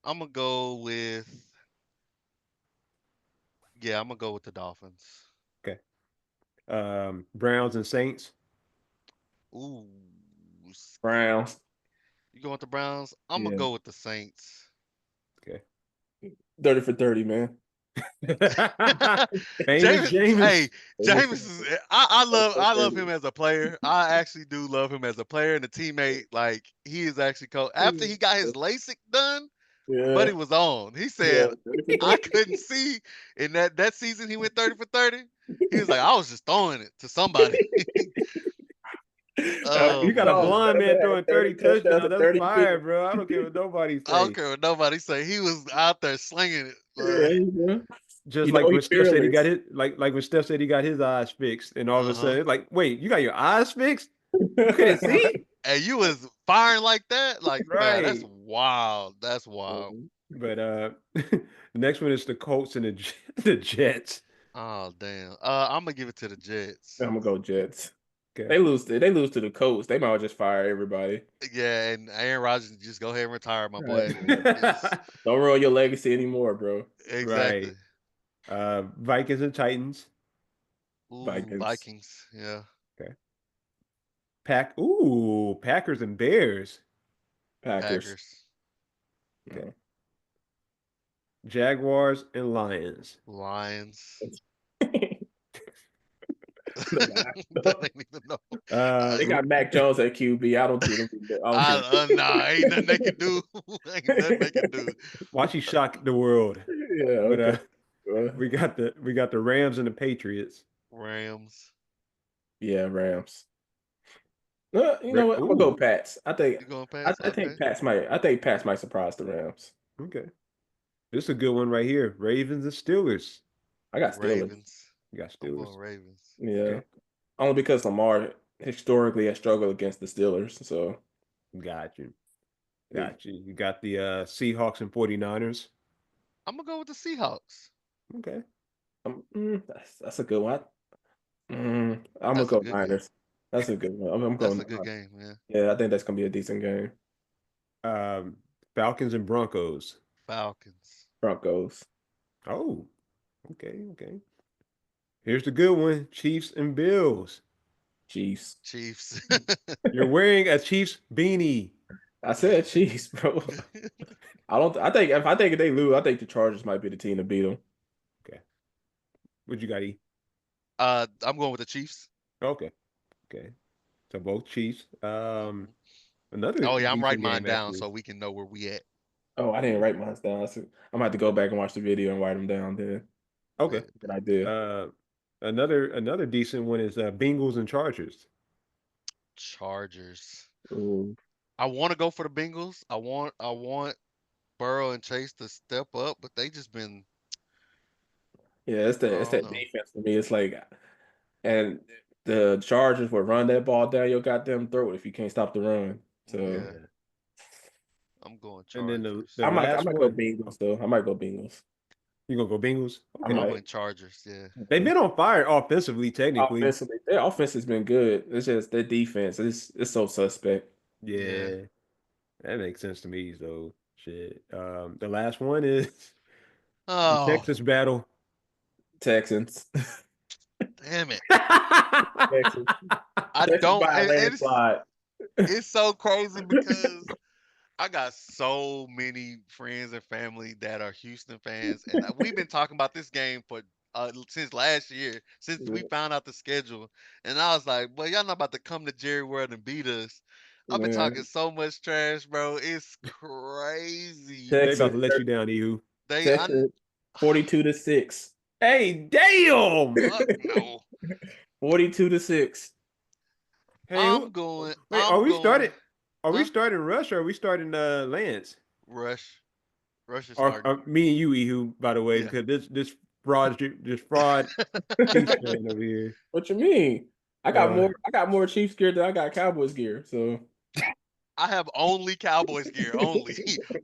I'm gonna go with I'm gonna go with the Dolphins. Okay. Browns and Saints. Ooh. Browns. You going with the Browns? I'm gonna Yeah. go with the Saints. Okay. 30 for 30, man. Famous James, hey, James. James is I love him as a player. I actually do love him as a player and a teammate. Like he is actually cool. After he got his LASIK done, Yeah. Buddy was on. He Yeah. said 30 for I 30. couldn't see in that season he went 30 for 30. He was like, I was just throwing it to somebody. You Oh got a man. blind man throwing 30 touchdowns touchdowns. to That's 30 fire, people. bro. I don't care what nobody I don't say. care what nobody say. He was out there slinging it. Yeah, yeah. Just You like know when he's Steph said he got fearless. his like when Steph said he got his eyes fixed, and all of a Uh-huh. sudden, like, wait, you got your eyes fixed? You couldn't see? And you was firing like that? Like, man, that's Right. wild. That's wild. But the next one is the Colts and the Jets. Oh damn. I'm gonna give it to the Jets. I'm gonna go Jets. Okay. They lose to the Colts. They might as well just fire everybody. Yeah, and Aaron Rodgers just go ahead and retire, my Right. boy. Just Don't ruin your legacy anymore, bro. exactly. Right. Vikings and Titans. Ooh, Vikings. Vikings. Yeah. Okay. Packers and Bears. Packers. Packers. Okay. Jaguars and Lions. Lions. They That ain't even know. got Mac Jones at QB. I don't see them. I don't see them. Nah, ain't nothing they can do. Ain't nothing they can do. Watch you shock the world. Yeah, But okay. we got the Rams and the Patriots. Rams. Yeah, Rams. You know what? I'm gonna go Pats. I think You going I, Pats? I think Okay. Pats might surprise the Rams. Okay. This is a good one right here. Ravens and Steelers. I got Steelers. Ravens. You got I'm going Steelers. Ravens. Yeah. Okay. Only because Lamar historically has struggled against the Steelers. So Got you. yeah. Got you. You got the Seahawks and 49ers. I'm gonna go with the Seahawks. Okay. That's a good one. I'm gonna That's a go good game. Niners. That's a good one. I'm That's going a good game, man. Yeah, I think that's gonna be a decent game. Falcons and Broncos. Falcons. Broncos. Oh, okay, okay. Here's the good one. Chiefs and Bills. Chiefs. Chiefs. You're wearing a Chiefs beanie. I said Chiefs, bro. I think if they lose, I think the Chargers might be the team to beat them. Okay. What you got, E? I'm going with the Chiefs. Okay. Okay. So both Chiefs. Another Oh yeah, I'm decent writing mine game down actually. so we can know where we at. Oh, I didn't write mine down. I'm gonna have to go back and watch the video and write them down then. Okay. Good idea. Another decent one is Bengals and Chargers. Chargers. Ooh. I want to go for the Bengals. I want Burrow and Chase to step up, but they just been Yeah, it's I don't that know. defense for me. It's like, and the Chargers will run that ball down your goddamn throat if you can't stop the run. So Yeah, I'm going And then Chargers. the I last might go one. Bengals though. I might go Bengals. You gonna go Bengals? I Okay. I might. went Chargers. Yeah. They've been on fire offensively, technically. Offensively, their offense has been good. It's just their defense. It's so suspect. Yeah. Yeah. That makes sense to me. So shit. The last one is the Oh, Texas battle. Texans. damn it. Texans. I Texans don't, by a and landslide. it's so crazy because I got so many friends and family that are Houston fans, and we've been talking about this game for since last year, since we found out the schedule. And I was like, "Boy, y'all not about to come to Jerry World and beat us." I've been talking Man, so much trash, bro. It's crazy. They about Texas, to let you down, Ehu. They, I, Texas, 42-6. Hey, damn. fuck no. 42-6. Hey, who? Wait, are I'm we going, started? Are we huh? starting Rush or are we starting Lance? Rush, Rush is Or, starting. me and you, Ehu, by the way, Yeah. because this fraud Chiefs fan over here. What you mean? I got Uh, more. I got more Chiefs gear than I got Cowboys gear. So I have only Cowboys gear, only,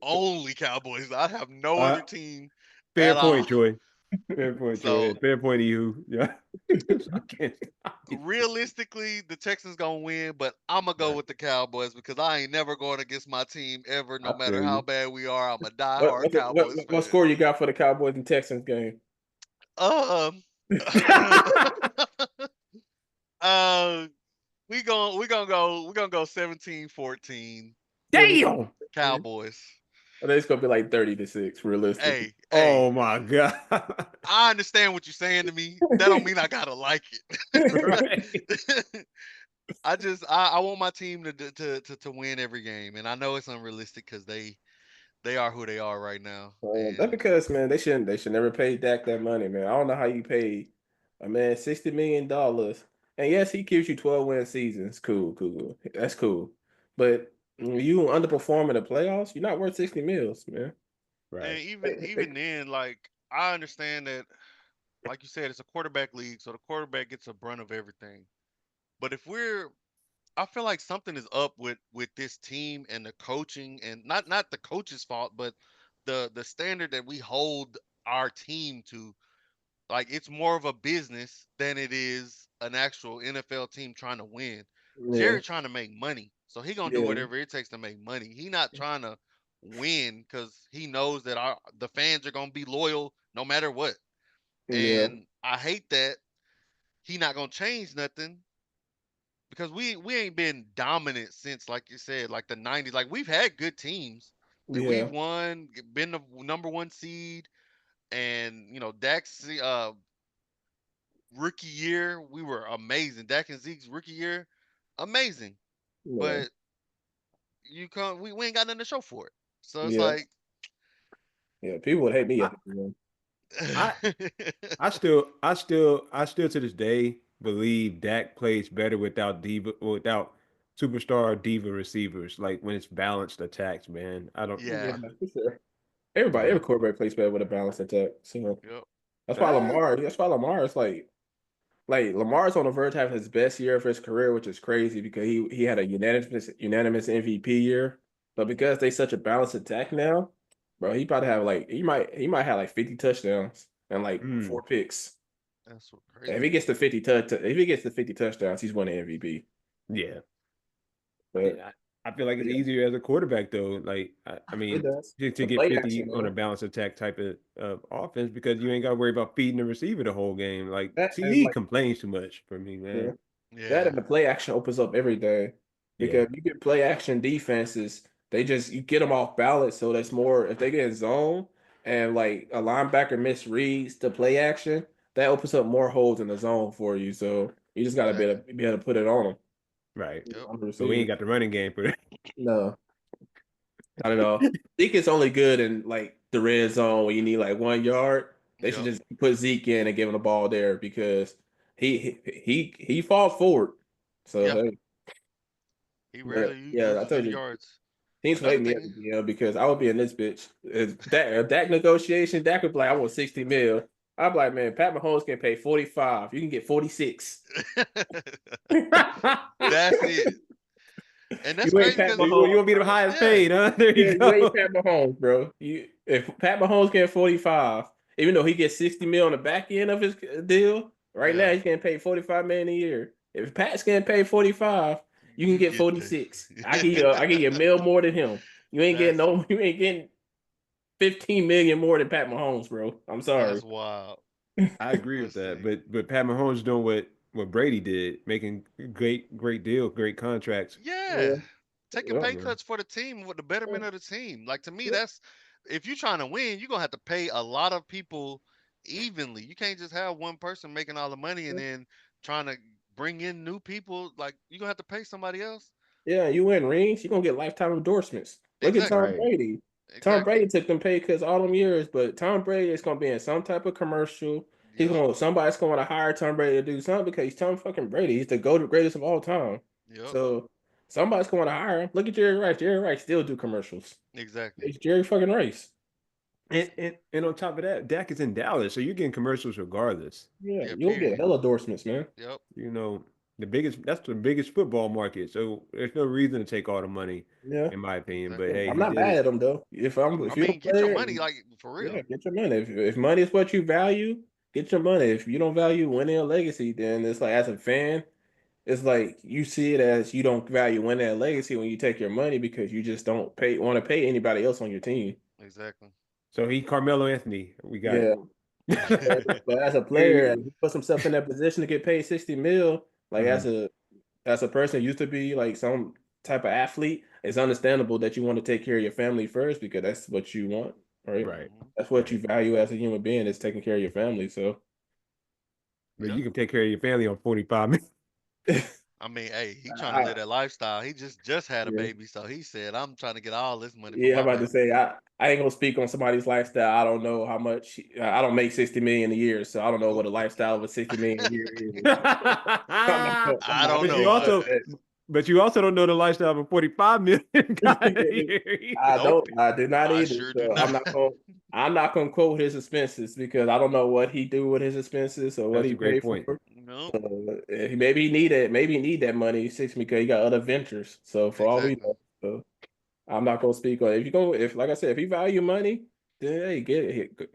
only Cowboys. I have no uh, other team fair at point, all. Troy. Fair point, Troy. So Fair point, Ehu. Yeah. I can't. realistically, the Texans gonna win, but I'm gonna go Right. with the Cowboys because I ain't never going against my team ever, I no matter feel how you. bad we are. I'm a what diehard what the, what Cowboys what fan. score you got for the Cowboys and Texans game? Um, uh, we gonna go 17-14 Damn. Cowboys. I think it's gonna be like 30-6, realistically. Hey, hey, Oh my god. I understand what you're saying to me. That don't mean I gotta like Right. it. I want my team to win every game, and I know it's unrealistic because they are who they are right now. That's And because, man, they should never pay Dak that money, man. I don't know how you pay a man $60 million. And yes, he gives you 12-win seasons. Cool. That's cool. But you underperform in the playoffs, you're not worth 60 mils, man. and Right. even then, like I understand that, like you said, it's a quarterback league, so the quarterback gets a brunt of everything. But if we're I feel like something is up with this team and the coaching, and not the coach's fault, but the standard that we hold our team to. Like it's more of a business than it is an actual NFL team trying to win. Yeah, Jerry trying to make money, so he gonna do yeah, whatever it takes to make money. He not trying to win because he knows that the fans are gonna be loyal no matter what. yeah, And I hate that he not gonna change nothing because we ain't been dominant since, like you said, like the '90s. Like we've had good teams and we've yeah, won, been the number one seed, and Dak's rookie year, we were amazing. Dak and Zeke's rookie year, amazing. yeah, But we ain't got nothing to show for it. So it's yeah, like, yeah. People would hate me I, after the game. I I still to this day believe Dak plays better without superstar diva receivers. Like when it's balanced attacks, man. I don't. Yeah, yeah, for sure. Yeah. Every quarterback plays better with a balanced attack. So yep, that's why Ah, Lamar. That's why Lamar is like Lamar's on the verge of having his best year of his career, which is crazy because he had a unanimous MVP year. But because they such a balanced attack now, bro, he probably have like he might have like 50 touchdowns and like mm, 4 picks. that's what And crazy. if he gets to 50 touchdowns, he's winning MVP. yeah. But Yeah, I feel like it's yeah, easier as a quarterback though. Like I it mean, does. to The get play 50 action, on a man. balanced attack type of offense because you ain't got to worry about feeding the receiver the whole game. Like That and CD like complains too much for me, yeah. man. That Yeah, and the play action opens up everything Yeah. because you get play action defenses, you get them off balance. So that's more if they get in zone and like a linebacker misreads the play action, that opens up more holes in the zone for you. So you just gotta exactly. be able to put it on them Right. Yep. on the But we receiver. ain't got the running game for that. No, not at all. Zeke is only good in like the red zone when you need like 1 yard. They should Yep. just put Zeke in and give him the ball there because he falls forward. So Yeah. hey, He but rarely yeah, I loses told any you. yards. Teams will Another hate me at the thing. GM because I would be in this bitch. If Dak negotiation, Dak would be like, I want 60 mil. I'd be like, man, Pat Mahomes can pay 45. You can get 46. You That's it. And that's ain't crazy Pat because You Mahomes, want to be the bro. highest yeah, paid, huh? There you You ain't go. Pat Mahomes, bro. If Pat Mahomes get 45, even though he gets 60 mil on the back end of his deal, right now yeah, he's getting paid 45 million a year. If Pat's getting paid 45, You can You get get the 46. I give you a mil more than him. that's You ain't getting 15 million more than Pat Mahomes, bro. I'm sorry. that's wild. I agree with Let's that, see. but Pat Mahomes doing what Brady did, making great deals, great contracts. Yeah. Yeah. Taking Yeah. pay Yeah. cuts for the team with the betterment of the team. Like to me, Yeah. that's if you're trying to win, you're gonna have to pay a lot of people evenly. You can't just have one person making all the money and then trying to bring in new people. Like you're gonna have to pay somebody else. Yeah, you win rings, you're gonna get lifetime endorsements. Look at Exactly. Tom Right. Brady. Tom Exactly. Brady took them pay cuts all them years, but Tom Brady is gonna be in some type of commercial. Yep. Somebody's gonna want to hire Tom Brady to do something because he's Tom fucking Brady. He's the greatest of all time. Yep. So somebody's gonna want to hire him. Look at Jerry Rice. Jerry Rice still do commercials. Exactly. It's Jerry fucking Rice. And on top of that, Dak is in Dallas, so you're getting commercials regardless. Yeah, Yeah. you'll get Period. hella endorsements, man. Yep. You know, that's the biggest football market. So there's no reason to take all the money, Yeah. in my opinion. But Exactly. hey, I'm he not did mad it. at him though. I If you're a mean, get your player, money like for yeah, real. get your money. If money is what you value, get your money. If you don't value winning a legacy, then it's like as a fan, it's like you see it as you don't value winning a legacy when you take your money because you just don't pay want to pay anybody else on your team. Exactly. So he Carmelo Anthony. We got Yeah. it. But as a player, Hey, and he puts himself in that position to get paid 60 mil, like mhm. as a person who used to be like some type of athlete, it's understandable that you want to take care of your family first because that's what you want, right? Right, Hmm. That's what you right. value as a human being is taking care of your family. So But Yep. you can take care of your family on 45 minutes. I mean, hey, he trying to I, live that lifestyle. He just had a yeah. baby, so he said, "I'm trying to get all this money for Yeah, I'm my about to baby." say I ain't gonna speak on somebody's lifestyle. I don't know how much I don't make 60 million a year, so I don't know what Nope. a lifestyle of a 60 million a year is. I'm I not don't But gonna you know. discuss also but you also don't know the lifestyle of a 45 million guy a that. year Nope. either. I do not I either. sure do So not. I'm not gonna quote his expenses because I don't know what he do with his expenses or what That's he a great pay point. for. Nope. Maybe he need that money 60 because he got other ventures. So for all we Exactly. know, so I'm not gonna speak on it. If like I said, if he value money, then hey,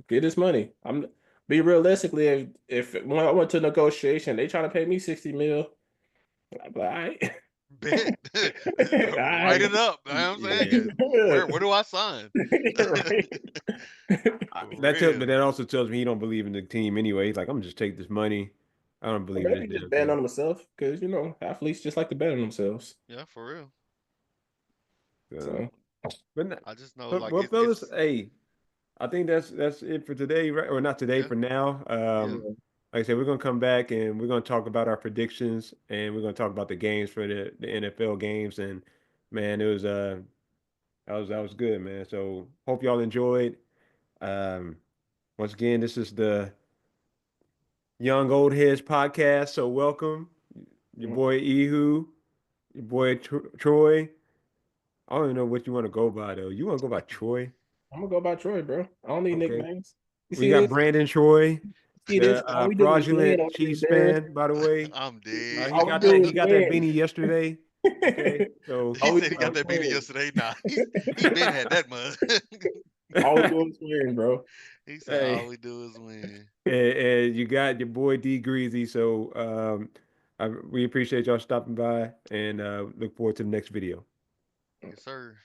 get his money. I'm be realistically if when I went to negotiation, they trying to pay me 60 mil. I'm like, all right. Bet. All Write right. it up. You know what I'm saying? Yeah. 'Cause where do I sign? Right. For But real. that also tells me he don't believe in the team anyway. He's like, I'm just take this money. I don't Or believe in maybe this just damn bet thing. on himself because athletes just like to bet on themselves. Yeah, for real. Uh, So but, not, I just know but like well, fellas, it's hey, I think that's it for today, right? Or not today yeah, for now. yeah. yeah. Like I said, we're gonna come back and we're gonna talk about our predictions and we're gonna talk about the games for the NFL games. And man, it was that was good, man. So hope y'all enjoyed. Um, once again, this is the Young Old Heads podcast. So welcome, your Mm. boy Ehu, your boy Troy. I don't even know what you want to go by though. You want to go by Troy? I'm gonna go by Troy, bro. I don't need Okay. nicknames. You We see got this? Brandon Troy, See this? the All we do is win fraudulent on here, Chiefs Derek. fan, by the way. I'm dead. He All we got do that. is He got that win. beanie yesterday. Okay, so He All we said he do got is uh, that beanie win. yesterday. Nah, he been had that mug. All we do is win, bro. He said all hey, we do is win. and you got your boy D Greasy. So we appreciate y'all stopping by and look forward to the next video. Yes, sir.